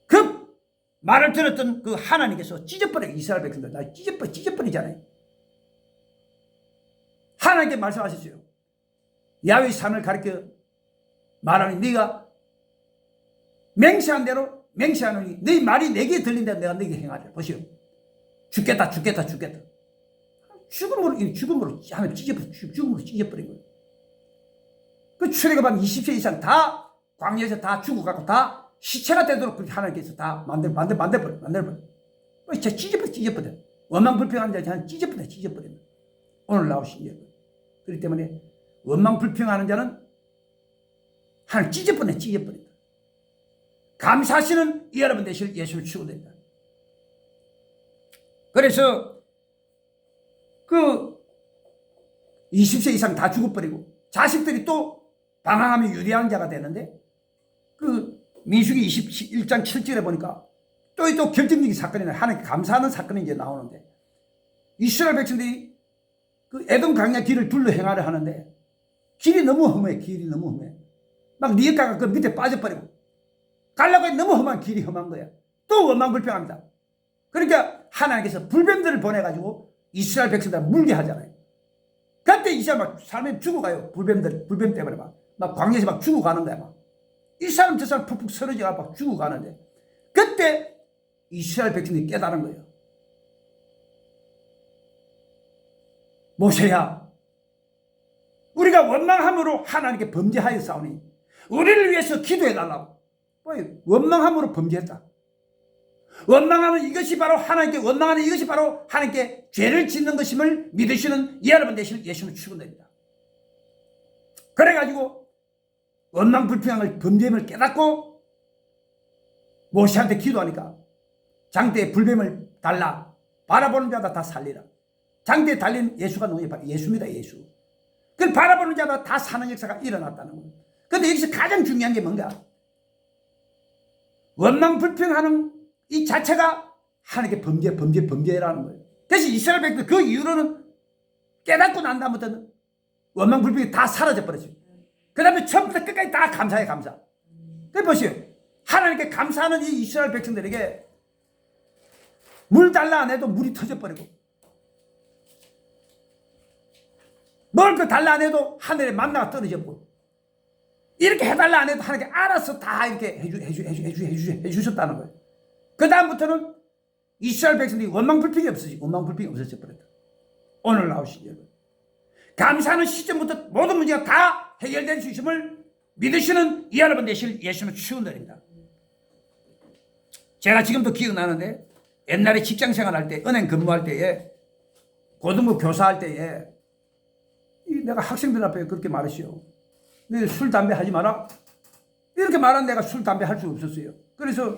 그 말을 들었던 그 하나님께서 찢어버려요. 이스라엘 백성들 나 찢어버리잖아요. 하나님께 말씀하셨어요. 야훼의 산을 가리켜 말하니 네가 맹세한 대로 맹세하노니 네 말이 내게 들린다. 내가 네게 행하리라. 보시오. 죽겠다. 죽음으로 하나님 죽음으로 찢어버린 거예요. 그 출애굽한 20세 이상 다 광야에서 다 죽어가고 다 시체가 되도록 하나님께서 다 만들어버려. 진짜 찢어버려. 원망불평하는 자는 찢어버려. 오늘 나오신 여러분. 그렇기 때문에 원망불평하는 자는 하나님 찢어버린다. 감사하시는 여러분 되실 예수를 축원합니다. 그래서 그 20세 이상 다 죽어버리고 자식들이 또 방황하면 유리한 자가 되는데 그 민수기 21장 7절에 보니까 또 결정적인 사건이 하나님께 감사하는 사건이 이제 나오는데 이스라엘 백성들이 그 에돔 강야 길을 둘러 행하려 하는데 길이 너무 험해. 막 리에카가 그 밑에 빠져버리고 가려고 너무 험한 길이 험한 거야. 또 원망불평합니다. 그러니까 하나님께서 불뱀들을 보내가지고 이스라엘 백성들 물게 하잖아요. 그때 이스라엘 막 사람이 죽어가요. 불뱀 때문에 막 광야에서 막 죽어가는 거야. 막. 이 사람 저 사람 푹푹 쓰러져가 막 죽어가는데 그때 이스라엘 백성들이 깨달은 거예요. 모세야, 우리가 원망함으로 하나님께 범죄하여 싸우니 우리를 위해서 기도해달라고. 원망함으로 범죄했다. 원망하는 이것이 바로 하나님께 죄를 짓는 것임을 믿으시는 여러분 되시는 예수는 축원됩니다. 그래가지고 원망불평을 범죄임을 깨닫고 모세한테 기도하니까 장대에 불뱀을 달라 바라보는 자다 다 살리라. 장대에 달린 예수가 누구예요? 예수입니다. 예수. 그걸 바라보는 자다 다 사는 역사가 일어났다는 거예요. 그런데 여기서 가장 중요한 게 뭔가? 원망불평하는 이 자체가 하나님께 범죄라는 거예요. 그래서 이스라엘 백성들 그 이후로는 깨닫고 난 다음부터는 원망불평이 다 사라져 버렸어요. 그 다음에 처음부터 끝까지 다 감사해, 감사. 그래 보세요. 하나님께 감사하는 이 이스라엘 백성들에게 물 달라 안 해도 물이 터져버리고 먹을 거 달라 안 해도 하늘에 만나가 떨어져버리고 이렇게 해달라 안 해도 하나님께 알아서 다 이렇게 해주셨다는 거예요. 그 다음부터는 이스라엘 백성들이 원망불평이 없어지, 원망불평이 없어져 버렸다. 오늘 나오신 여러분, 감사하는 시점부터 모든 문제가 다 해결될 수 있음을 믿으시는 이 여러분 되실 예수님을 축원드립니다. 제가 지금도 기억나는데, 옛날에 직장생활 할 때, 은행 근무할 때에, 고등부 교사할 때에, 내가 학생들 앞에 그렇게 말했어요. 술, 담배 하지 마라. 이렇게 말한 내가 술, 담배 할 수 없었어요. 그래서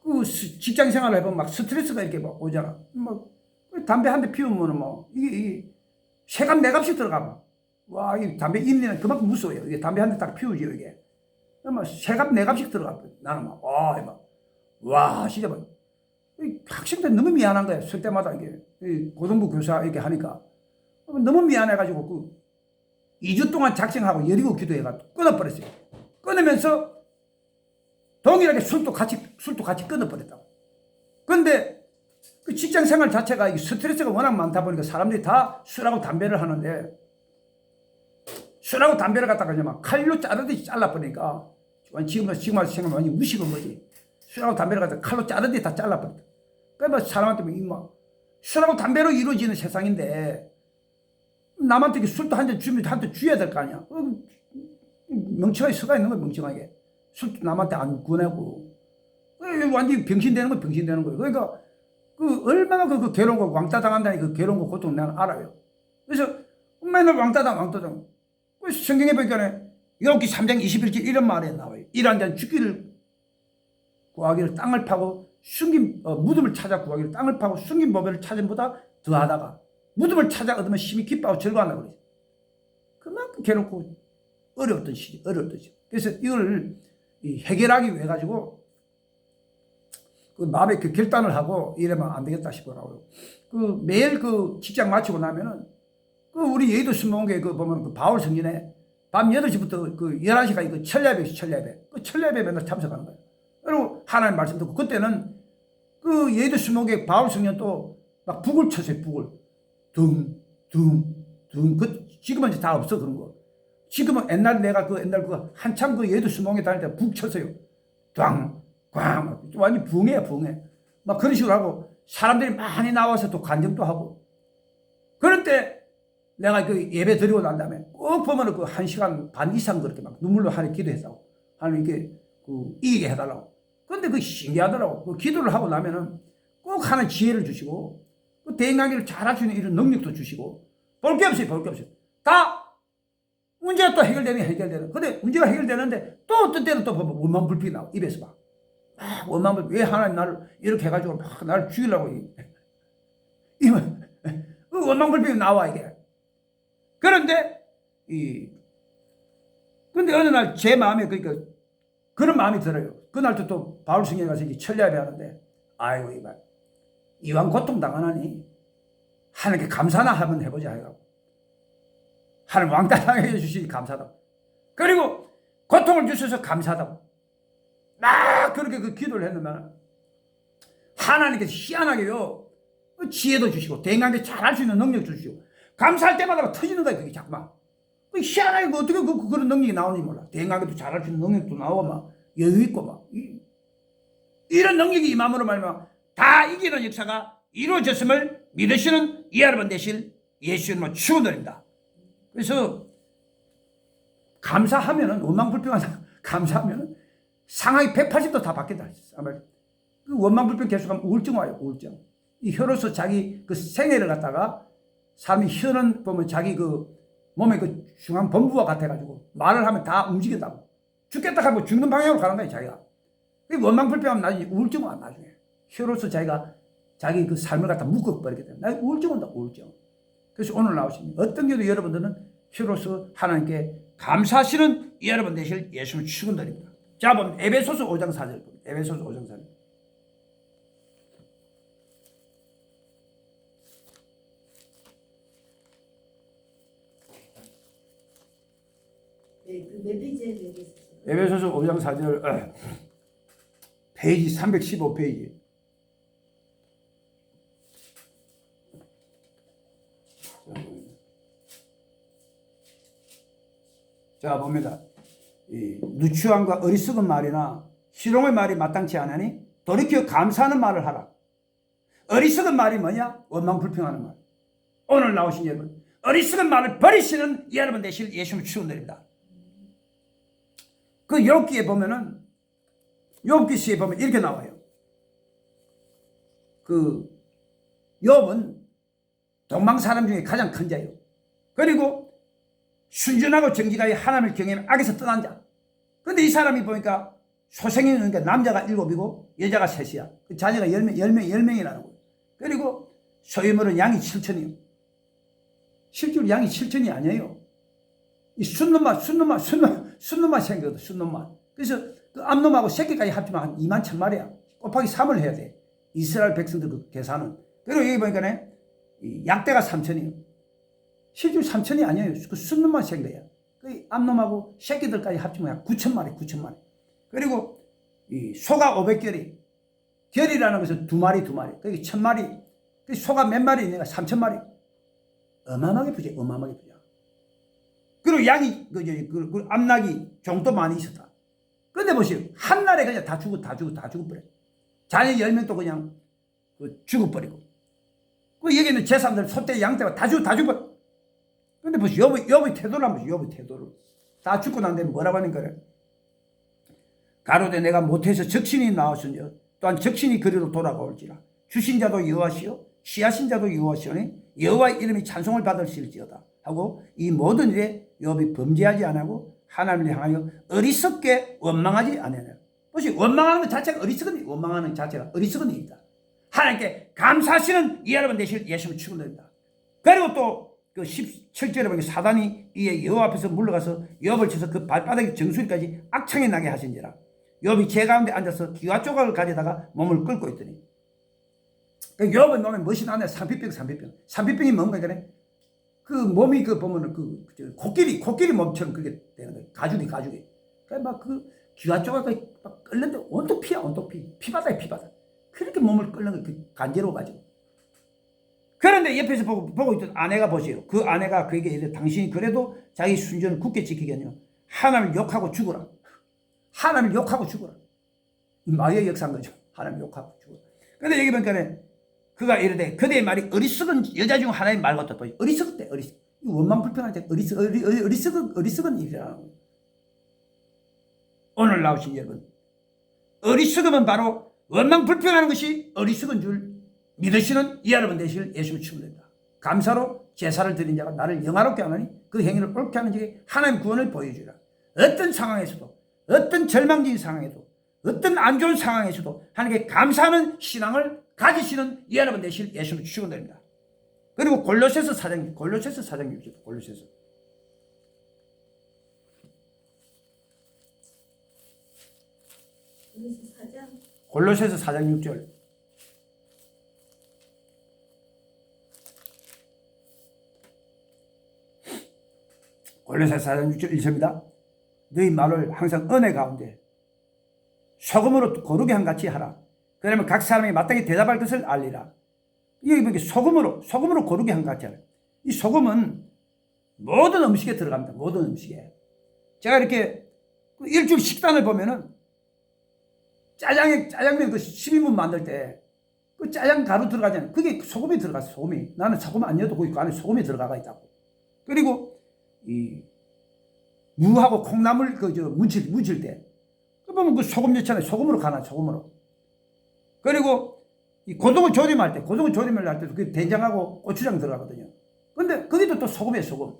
그 직장 생활을 해보면 막 스트레스가 이렇게 막 오잖아. 막 담배 한 대 피우면 뭐, 이게 세갑 네갑씩 들어가 봐. 와, 이 담배 인내는 그만큼 무서워요. 이게 담배 한 대 딱 피우지, 이게. 막 세갑 네갑씩 들어가. 나는 막, 와, 진짜 막. 학생들 너무 미안한 거야. 쓸 때마다 이게. 고등부 교사 이렇게 하니까. 너무 미안해가지고, 2주 동안 작정하고 열이고 기도해가지고 끊어버렸어요. 끊으면서 동일하게 술도 같이 끊어버렸다고. 그런데 그 직장 생활 자체가 스트레스가 워낙 많다 보니까 사람들이 다 술하고 담배를 하는데, 술하고 담배를 갖다가 막 칼로 자르듯이 잘라버리니까 지금 와서 생각하면 완전 무식한 거지. 술하고 담배를 갖다가 칼로 자르듯이 다 잘라버렸다. 그러니까 사람한테 막 술하고 담배로 이루어지는 세상인데, 남한테 술도 한 잔 주면 한 잔 줘야 될 거 아니야. 멍청하게 서가 있는 거야, 멍청하게. 술도 남한테 안 구내고. 완전히 병신되는 거야, 병신되는 거야. 그러니까, 얼마나 그 괴로운 거, 왕따 당한다니 그 괴로운 거, 고통 나는 알아요. 그래서 맨날 왕따당. 성경에 보니까, 욥기 3장 21절 이런 말에 나와요. 일 한 잔 죽기를 구하기를 땅을 파고, 무덤을 찾아 구하기를 땅을 파고 숨긴 보배를 찾음보다 더하다가, 무덤을 찾아 얻으면 심히 기뻐하고 즐거워한다고 그러죠. 그만큼 괴롭고 어려웠던 시기. 그래서 이걸 해결하기 위해 가지고 그 마음에 그 결단을 하고 이러면 안 되겠다 싶더라고요. 매일 직장 마치고 나면은 우리 여의도 순복음교회 보면 바울 성전에 밤 8시부터 11시까지 철야배 맨날 참석하는 거예요. 그리고 하나님 말씀 듣고, 그때는 여의도 순복음교회 바울 성전 또 막 북을 쳤어요, 북을. 지금은 이제 다 없어, 그런 거. 지금은 옛날 내가 한참 여의도 수목에 다닐 때 북 쳤어요. 꽝, 완전 붕해야. 막 그런 식으로 하고, 사람들이 많이 나와서 또 간증도 하고. 그럴 때 내가 예배 드리고 난 다음에 꼭 보면은 1시간 반 이상 그렇게 막 눈물로 하나님 기도했다고. 하나님 이렇게 이기게 해달라고. 그런데 신기하더라고. 기도를 하고 나면은 꼭 하나님 지혜를 주시고, 대인관계를 잘할 수 있는 이런 능력도 주시고, 볼 게 없어요. 다 문제가 또 해결되는. 근데 문제가 해결되는데 또 어떤 때는 또 보면 원망불평이 나와, 입에서 막. 원망불평. 왜 하나님 나를 이렇게 해가지고 막 나를 죽이려고. 원망불평이 나와, 이게. 그런데 근데 어느 날 제 마음에 그런 마음이 들어요. 그날도 또 바울 성경에 가서 철야배 하는데, 아이고, 이왕 고통 당하나니 하나님께 감사나 한번 해보자 해가지고, 하나님 왕따 당해 주시니 감사하다고, 그리고 고통을 주셔서 감사하다고 막 그렇게 기도를 했는데, 하나님께서 희한하게요 지혜도 주시고 대인관계 잘할 수 있는 능력도 주시고, 감사할 때마다 터지는 거야, 그게 자꾸만. 희한하게 어떻게 그런 능력이 나오는지 몰라. 대인관계도 잘할 수 있는 능력도 나오고 막 여유 있고 막 이런 능력이 임함으로 말미암아 다 이기는 역사가 이루어졌음을 믿으시는 이 여러분 되실 예수님을 축원드립니다. 그래서 감사하면은, 원망불평하다 감사하면은 상황이 180도 다 바뀐다. 원망불평 계속하면 우울증 와요, 우울증. 이 혀로서 자기 생애를 갖다가, 사람이 혀는 보면 자기 몸의 중앙 본부와 같아가지고 말을 하면 다 움직인다고. 죽겠다 하면 죽는 방향으로 가는 거야, 자기가. 원망불평하면 나중에 우울증 와, 나중에. 혀로서 자기 삶을 갖다 묶어버리게 됩니다. 나 우울증 온다, 우울증. 그래서 오늘 나오십니다. 어떤 경우도 여러분들은 혀로서 하나님께 감사하시는 여러분 되실 예수님을 축원드립니다. 자, 보면 에베소서 5장 4절. 에베소서 5장 4절. 몇 페이지에 에베소서 5장 4절, 페이지 315페이지. 자, 봅니다. 누추함과 어리석은 말이나 희롱의 말이 마땅치 않으니 돌이켜 감사하는 말을 하라. 어리석은 말이 뭐냐? 원망불평하는 말. 오늘 나오신 여러분, 어리석은 말을 버리시는 여러분 되실 예수님을 축원드립니다. 그 욥기에 보면은, 욥기시에 보면 이렇게 나와요. 그 욥은 동방 사람 중에 가장 큰 자예요. 그리고 순전하고 정직하게 하나님을 경외하며 악에서 떠난 자. 근데 이 사람이 보니까 소생이 그러니까 남자가 7이고 여자가 3이야. 그 자녀가 10명이라는 거예요. 그리고 소유물은 양이 7천이요. 실제로 양이 7천이 아니에요. 이 순놈만 생겼거든, 순놈만. 그래서 그 암놈하고 새끼까지 합치면 한 2만 1,000마리야. 곱하기 3을 해야 돼. 이스라엘 백성들 그 계산은. 그리고 여기 보니까 양떼가 3천이요. 실제로 3천이 아니에요. 그 순놈만 생겨야. 그 암놈하고 새끼들까지 합치면 9,000마리, 9,000마리. 그리고 이 소가 500결이. 결이라는 것은 2마리. 그게 1,000마리. 그 소가 몇 마리 있는가? 3,000마리. 어마어마하게 부자, 어마어마하게 부자. 그리고 양이, 그 암낙이 종도 많이 있었다. 근데 보세요. 한날에 그냥 다 죽어버려. 자녀 10명도 그냥 죽어버리고. 그 여기는 제사람들, 소떼, 양떼가 다 죽어버려. 근데 보세요. 욥의 태도를 한번 보세요. 욥의 태도를. 다 죽고 난 다음에 뭐라고 하는 거래? 가로되 내가 못해서 적신이 나왔으니 또한 적신이 그리로 돌아가올지라. 주신 자도 여호와시요 취하신 자도 여호와시오니 여호와의 이름이 찬송을 받을지어다 하고 이 모든 일에 욥이 범죄하지 않고 하나님을 향하여 어리석게 원망하지 않으냐. 보시오. 원망하는 것 자체가 원망하는 자체가 어리석은 일이다. 하나님께 감사하시는 여러분 되실 예수님을 축원드립니다. 그리고 또 그 17절에 보니까 사단이 이에 여호와 앞에서 물러가서 욥을 쳐서 그 발바닥에 정수리까지 악창이 나게 하신지라. 욥이 제 가운데 앉아서 기와 조각을 가져다가 몸을 끌고 있더니 욥의 몸에 멋이 나네. 상피병이 뭔가 그래? 그 몸이 그 보면은 코끼리 몸처럼 그게 되는 거예요. 가죽이. 그러니까 막 그 기와 조각이 막 끓는데 온통 피야. 피바다에. 그렇게 몸을 끓는 거 간지러워가지고. 그런데 옆에서 보고 있던 아내가 보세요. 그 아내가 그에게 이래 당신이 그래도 자기 순전을 굳게 지키기 아니라 하나님을 욕하고 죽어라. 마의 역사인 거죠. 하나님을 욕하고 죽어라. 근데 여기 보니까 그가 이르되 그대의 말이 어리석은 여자 중 하나의 말 같다. 어리석었대. 원망불평할 때 어리석은 일이라는 거예요. 오늘 나오신 여러분, 어리석음은 바로 원망불평하는 것이 어리석은 줄 믿으시는 여러분 되실 예수를 축원드립니다. 감사로 제사를 드린 자가 나를 영화롭게 하느니 그 행위를 옳게 하는 자에게 하나님 구원을 보여주라. 어떤 상황에서도, 어떤 절망적인 상황에도, 어떤 안 좋은 상황에서도 하나님께 감사하는 신앙을 가지시는 여러분 되실 예수를 축원드립니다. 그리고 골로새서 4장 6절. 골로새서 4장 6절. 골로새서 4장 6절 1절입니다. 너희 말을 항상 은혜 가운데 소금으로 거룩히 한 같이 하라. 그러면 각 사람이 마땅히 대답할 것을 알리라. 여기 보니까 소금으로 거룩히 한 같이 하라. 이 소금은 모든 음식에 들어갑니다. 모든 음식에. 제가 이렇게 일주일 식단을 보면은 짜장면 그 12분 만들 때 그 짜장 가루 들어가잖아요. 그게 소금이 들어갔어. 소금이. 나는 소금 안 넣어도 그 안에 소금이 들어가 있다고. 그리고 이 무하고 콩나물 무칠 때 그 보면 그 소금 넣잖아요. 소금으로 가나 소금으로. 그리고 이 고등어 조림할 때도 그 된장하고 고추장 들어가거든요. 근데 거기도 또 소금이에요. 소금.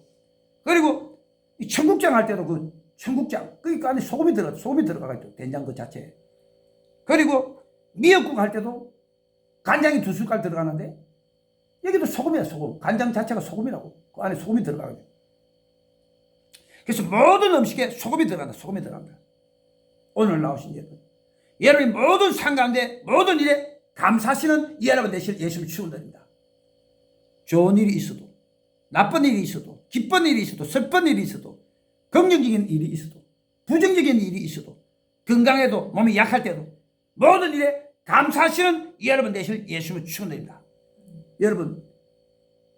그리고 이 청국장 할 때도 그 청국장 그 안에 소금이 들어가 있죠. 된장 그 자체에. 그리고 미역국 할 때도 간장이 2숟갈 들어가는데 여기도 소금이야. 소금. 간장 자체가 소금이라고. 그 안에 소금이 들어가거든요. 그래서 모든 음식에 소금이 들어간다. 오늘 나오신 여러분이 모든 상황 가운데 모든 일에 감사하시는 여러분 되실 예수를 축원드립니다. 좋은 일이 있어도 나쁜 일이 있어도 기쁜 일이 있어도 슬픈 일이 있어도 긍정적인 일이 있어도 부정적인 일이 있어도 건강해도 몸이 약할 때도 모든 일에 감사하시는 여러분 되실 예수를 축원드립니다. 여러분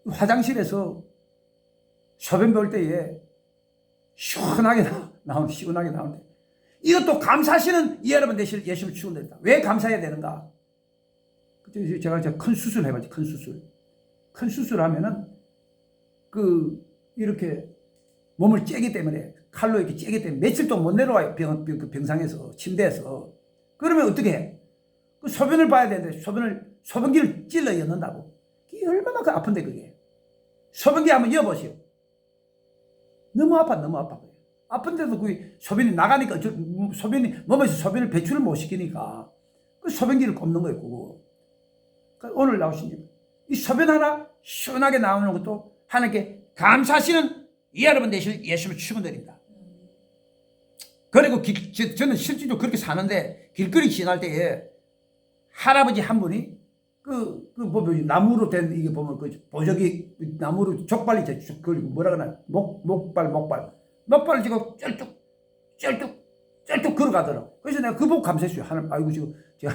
화장실에서 소변 볼 때에 시원하게 나오는데 이것도 감사하시는 여러분 되실 예수를 축원드립니다. 왜 감사해야 되는가? 제가 큰 수술 해봤지. 큰 수술. 큰 수술하면은 이렇게 몸을 째기 때문에 칼로 이렇게 째기 때문에 며칠 동안 못 내려와요. 병상에서 침대에서. 그러면 어떻게 해? 그 소변을 봐야 되는데 소변기를 찔러 였는다고. 이게 얼마나 아픈데 그게. 소변기 한번 여보세요. 너무 아파. 아픈데도 그 소변이 나가니까 몸에서 소변을 배출을 못 시키니까 그 소변기를 꼽는 거예요. 그거. 그러니까 오늘 나오신 이 소변 하나 시원하게 나오는 것도 하나님께 감사하시는 여러분 되실 예수님을 축원드립니다. 그리고 저는 실제로 그렇게 사는데 길거리 지날 때에 할아버지 한 분이 보면 나무로 된 이게 보면 보조기 나무로 족발이 걸리고 뭐라 그러나 목발을 지고 쩔뚝 걸어가더라고. 그래서 내가 그 보고 감사했어요. 하나님, 아이고 지금 제가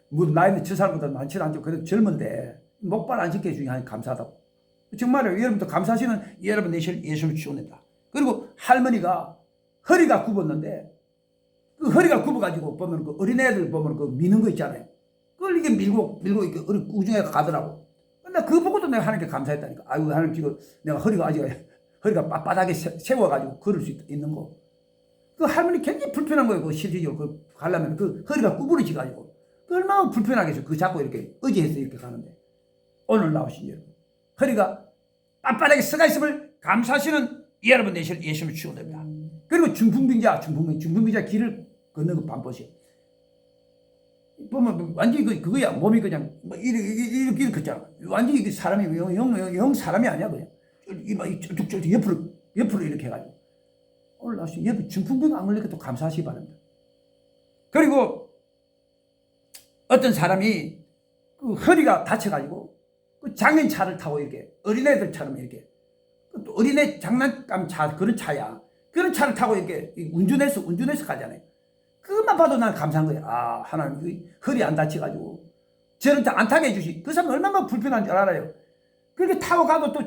뭐 나이는 저 사람보다 많지는 않죠. 그래도 젊은데 목발 안 지켜주니 하니 감사하다고. 정말요. 여러분도 감사하시는 여러분 되실 예수를 축원합니다. 그리고 할머니가 허리가 굽었는데 그 허리가 굽어가지고 보면 그 어린애들 보면 그 미는 거 있잖아요. 그걸 이게 밀고 이렇게 우중에 가더라고. 근데 그거 보고도 내가 하나님께 감사했다니까. 아이고 하나님 지금 내가 허리가 바닥에 세워가지고 걸을 수 있는 거. 그 할머니 굉장히 불편한 거예요. 그 실질적으로 가려면 그 허리가 구부러지가지고 얼마나 불편하겠어요. 그 자꾸 이렇게 의지해서 이렇게 가는데 오늘 나오신 여러분 허리가 빳빳하게 서가 있음을 감사하시는 여러분 되실 예수님을 축원합니다. 그리고 중풍병자 길을 걷는 거 반보시오. 보면 완전히 그거야. 몸이 그냥 이렇게 걷잖아. 완전히 사람이 영 사람이 아니야 그냥. 쭉 옆으로 이렇게 해가지고 오늘 나오신 여러분 중풍병 안 걸릴 것도 감사하시기 바랍니다. 그리고 어떤 사람이 그 허리가 다쳐가지고 그 장년차를 타고 이렇게 어린애들처럼 이렇게 또 어린애 장난감 차 그런 차야. 그런 차를 타고 이렇게 운전해서 가잖아요. 그것만 봐도 난 감사한 거예요. 아 하나님 허리 안 다쳐가지고 저는 안 타게 해주시. 그 사람 얼마나 불편한 줄 알아요. 그렇게 타고 가도 또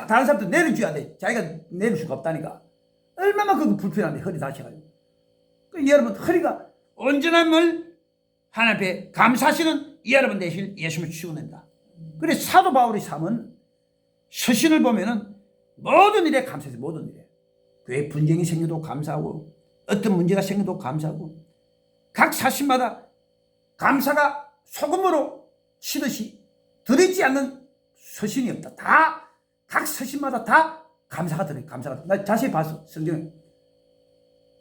다른 사람도 내려줘야 돼. 자기가 내릴 수가 없다니까. 얼마나 그거 불편한데 허리 다쳐가지고. 여러분 허리가 온전함을 하나님 앞에 감사하시는 여러분 되실 예수님을 축원합니다. 그래서 사도 바울의 삶은 서신을 보면은 모든 일에 감사해요. 모든 일에. 교회 분쟁이 생겨도 감사하고 어떤 문제가 생겨도 감사하고 각 사신마다 감사가 소금으로 치듯이 들어있지 않는 서신이 없다. 다 각 서신마다 다 감사가 들어요. 감사가. 나 자세히 봤어. 성경에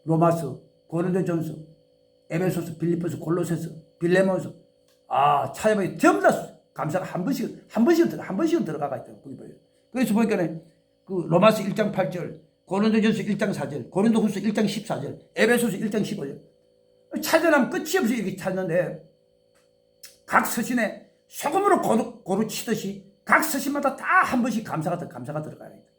로마서, 고린도전서, 에베소서, 빌립보서, 골로새서, 빌레몬서 찾아보니 전부 다 감사가 한 번씩은 들어가가 있다고 거기 보여요. 그래서 보니까 그 로마서 1장 8절, 고린도전서 1장 4절, 고린도후서 1장 14절, 에베소서 1장 15절 찾아나면 끝이 없이 이렇게 찾는데 각 서신에 소금으로 고루 치듯이 각 서신마다 다 한 번씩 감사가 들어가야 됩니다.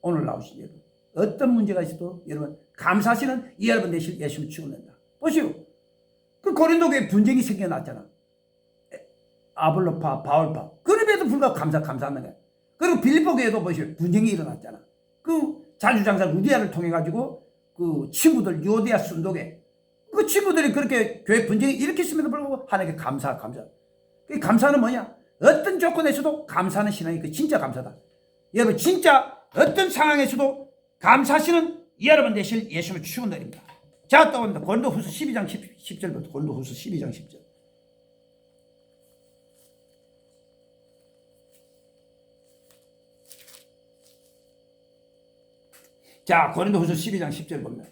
오늘 나오신 여러분 어떤 문제가 있어도 여러분 감사하시는 여러분 되실 예수님을 축원한다. 보시오. 그 고린도교에 분쟁이 생겨났잖아. 아볼로파, 바울파. 그럼에도 불구하고 감사하는 거야. 그리고 빌립보교에도 보시오. 분쟁이 일어났잖아. 그 자주장사 루디아를 통해 가지고 그 친구들 요디아 순독에 그 친구들이 그렇게 교회 분쟁이 일으켰음에도 불구하고 하나님께 감사. 그 감사는 뭐냐? 어떤 조건에서도 감사하는 신앙이 그 진짜 감사다. 여러분 진짜 어떤 상황에서도 감사하시는 여러분 되실 예수님을 축원드립니다. 자, 또 옵니다. 고린도후서 12장 10절부터 고린도후서 12장 10절. 자, 고린도후서 12장 10절 봅니다.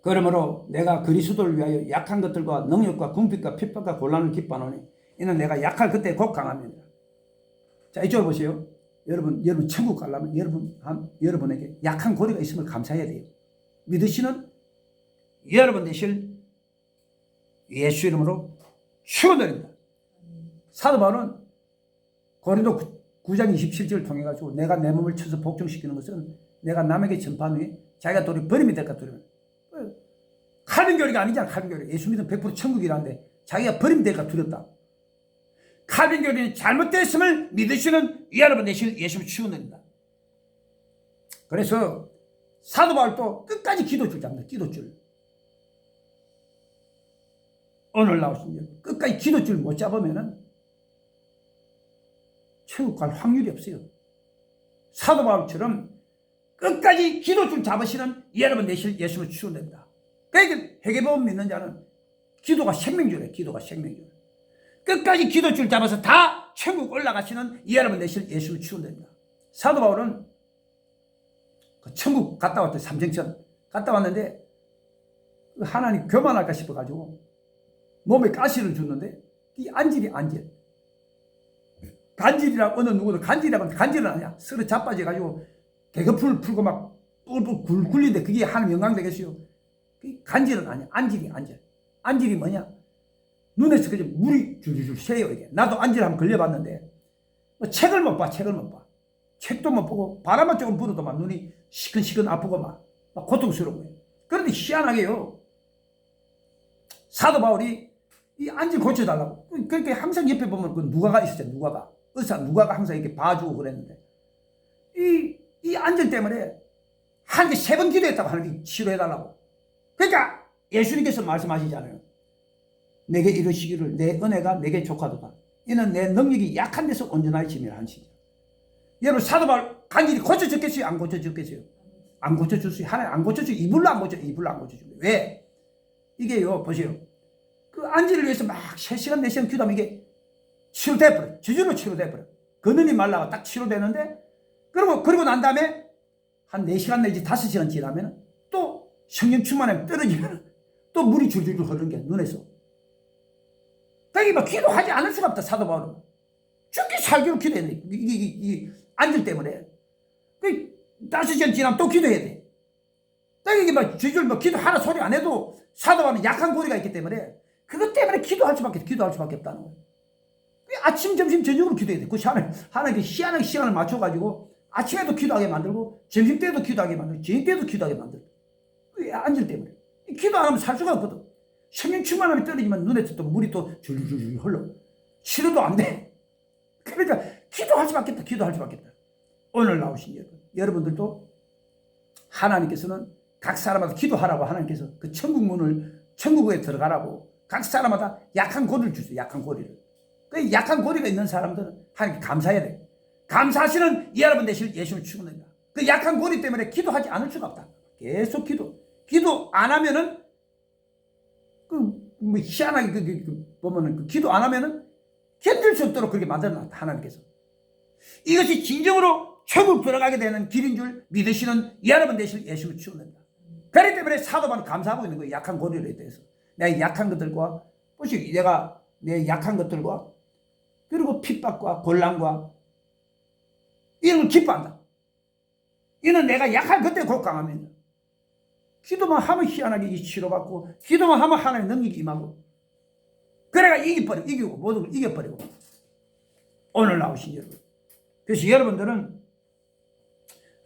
그러므로 내가 그리스도를 위하여 약한 것들과 능력과 궁핍과 핍박과 곤란을 기뻐하노니 이는 내가 약할 그때 곧 강함이니라. 자, 이쪽을 보세요. 여러분 천국 가려면 여러분에게 약한 고리가 있음을 감사해야 돼요. 믿으시는 여러분 되실 예수 이름으로 축원드립니다. 사도 바울은 고린도 9장 27절을 통해 가지고 내가 내 몸을 쳐서 복종시키는 것은 내가 남에게 전파한 후에 자기가 도리 버림이 될까 두려워. 칼빈교리가 아니잖아. 칼빈교리. 예수 믿으면 100% 천국이라는데 자기가 버림될까 두렵다. 칼빈교리는 잘못됐음을 믿으시는 여러분 되실 예수를 축원합니다. 그래서 사도 바울도 끝까지 기도줄 잡니다. 기도줄. 오늘 나오신 분 끝까지 기도줄 못 잡으면은 천국 갈 확률이 없어요. 사도 바울처럼 끝까지 기도줄 잡으시는 여러분 되실 예수를 추구됩니다. 그러니까 회개복음 믿는 자는 기도가 생명줄이에요. 기도가 생명줄. 끝까지 기도줄 잡아서 다 천국 올라가시는 여러분 되실 예수를 추구됩니다. 사도 바울은 그 천국 갔다 왔대. 삼성천 갔다 왔는데 하나님 교만할까 싶어가지고 몸에 가시를 줬는데 이 안질이 안질. 간질이라 어느 누구도 간질이라고 간질은 아니야. 서로 자빠져가지고 개거품을 풀고 막 뿔뿔 굴리는데 그게 하나님 영광 되겠어요. 간질은 아니야. 안질이 안질. 안질이 뭐냐? 눈에서 그저 물이 줄줄줄 새요. 이게 나도 안질 한번 걸려봤는데 뭐 책을 못 봐. 책을 못 봐. 책도 못 보고 바람만 조금 불어도 막 눈이 시큰시큰 아프고 막 고통스러운 거예요. 그런데 희한하게요. 사도 바울이 이 안질 고쳐달라고. 그렇게 항상 옆에 보면 그 누가가 있었잖아요. 누가가. 의사 누가가 항상 이렇게 봐주고 그랬는데 이 안질 때문에 한 개 3번 기도했다고 하나님 치료해달라고. 그러니까 예수님께서 말씀하시잖아요. 내게 이르시기를 내 은혜가 내게 족하도다. 이는 내 능력이 약한 데서 온전하게 지내라 하시죠. 여러분 사도 바울 간질이 고쳐졌겠어요? 안 고쳐졌겠어요? 안 고쳐졌어요. 하나님 안 고쳐져요. 이불로 안 고쳐져요. 이불로 안 고쳐져요. 왜? 이게요 보세요. 그 안질을 위해서 막 3시간 4시간 기도하면 이게 치료돼버려. 저절로 치료돼버려. 근원이 말라가 딱 치료되는데 그리고 난 다음에 한 4시간 내지 5시간 지나면 또 성령 충만하면 떨어지면 또 물이 줄줄줄 흐르는 게 눈에서. 그러니까 막 기도하지 않을 수가 없다. 사도 바울은 죽기 살기로 기도했네. 이 안질 때문에. 5시간 지나면 또 기도해야 돼. 그러니까 막 줄줄 뭐 기도 하나 소리 안 해도 사도 바울은 약한 고리가 있기 때문에 그것 때문에 기도할 수밖에 없다는 거예요. 아침, 점심, 저녁으로 기도해야 돼. 그 하나님께 희한하게 시간을 맞춰가지고 아침에도 기도하게 만들고 점심 때도 기도하게 만들고 저녁 때도 기도하게 만들고 안질 때문에. 기도 안 하면 살 수가 없거든. 성령 충만함이 떨어지면 눈에서 또 물이 또 줄줄줄 흘러. 치료도 안 돼. 그러니까 기도할 수밖에 없다. 기도할 수밖에 없다. 오늘 나오신 여러분들도 하나님께서는 각 사람마다 기도하라고 하나님께서 그 천국 문을 천국에 들어가라고 각 사람마다 약한 고리를 주세요. 약한 고리를. 그 약한 고리가 있는 사람들은 하나님께 감사해야 돼. 감사하시는 여러분 되실 예수를 추구합니다. 그 약한 고리 때문에 기도하지 않을 수가 없다. 계속 기도 안 하면은 뭐 희한하게 보면은 그 기도 안 하면은 견딜 수 없도록 그렇게 만들어놨다. 하나님께서. 이것이 진정으로 천국 들어가게 되는 길인 줄 믿으시는 여러분 되실 예수를 추구합니다. 그렇기 때문에 사도만 감사하고 있는 거예요. 약한 고리에 대해서. 내가 약한 것들과 보시 내가 내 약한 것들과 그리고 핍박과 곤란과 이런 걸 기뻐한다. 이는 내가 약한 그때 곧 강하면 기도만 하면 희한하게 치료받고 기도만 하면 하나님의 능력이 임하고 그래가 이기고 모든 걸 이겨버리고 오늘 나오신 여러분. 그래서 여러분들은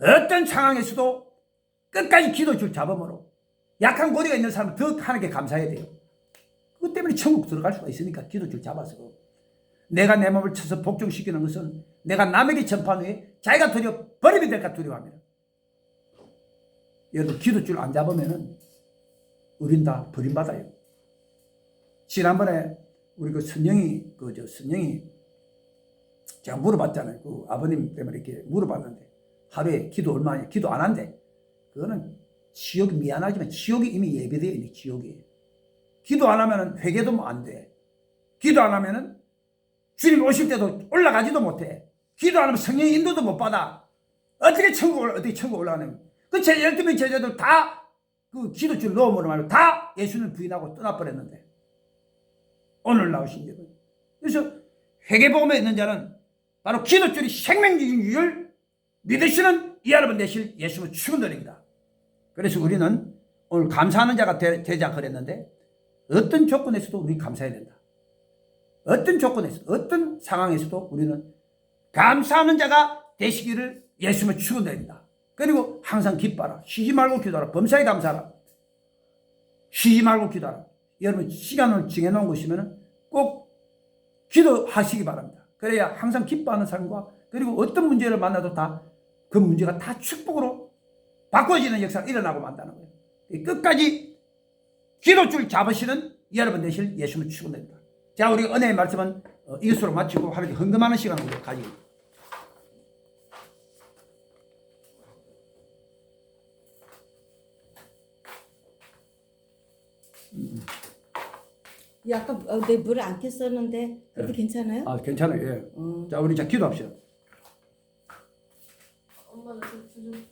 어떤 상황에서도 끝까지 기도줄 잡음으로 약한 고리가 있는 사람은 더 하나님께 감사해야 돼요. 그것 때문에 천국 들어갈 수가 있으니까 기도줄 잡아서. 내가 내 몸을 쳐서 복종시키는 것은 내가 남에게 전파한 후에 자기가 버림이 될까 두려워합니다. 여러분 기도줄 안 잡으면은 우린 다 버림받아요. 지난번에 우리 선영이 제가 물어봤잖아요. 그 아버님 때문에 이렇게 물어봤는데 하루에 기도 얼마냐? 기도 안 한대. 그거는 지옥이 미안하지만 지옥이 이미 예비되어 있는 지옥이에요. 기도 안 하면은 회개도 뭐 안 돼. 기도 안 하면은 주님 오실 때도 올라가지도 못해. 기도 안 하면 성령 인도도 못 받아. 어떻게 천국 올라가냐면 그 12명 제자들 다 그 기도줄 넣으므로 말고 다 예수를 부인하고 떠나버렸는데 오늘 나오신 여러분. 그래서 회개복음에 있는 자는 바로 기도줄이 생명적인 줄 믿으시는 여러분 되실 예수를 축원드립니다. 그래서 우리는 오늘 감사하는 자가 되자 그랬는데 어떤 조건에서도 우리 감사해야 된다. 어떤 조건에서 어떤 상황에서도 우리는 감사하는 자가 되시기를 예수님을 축원드립니다. 그리고 항상 기뻐하라. 쉬지 말고 기도하라. 범사에 감사하라. 쉬지 말고 기도하라. 여러분 시간을 정해놓은 것이면 꼭 기도하시기 바랍니다. 그래야 항상 기뻐하는 삶과 그리고 어떤 문제를 만나도 다 그 문제가 다 축복으로 바꿔지는 역사가 일어나고 만다는 거예요. 끝까지 기도줄 잡으시는 여러분 되실 예수님을 축원드립니다. 자, 우리 은혜의 말씀은 이것으로 마치고 하루에 헌금하는 시간을 우리가 가지고. 아까 내 물을 안 켰었는데 그래도 괜찮아요? 아, 괜찮아요. 예. 자, 우리 자 기도합시다. 엄마는 좀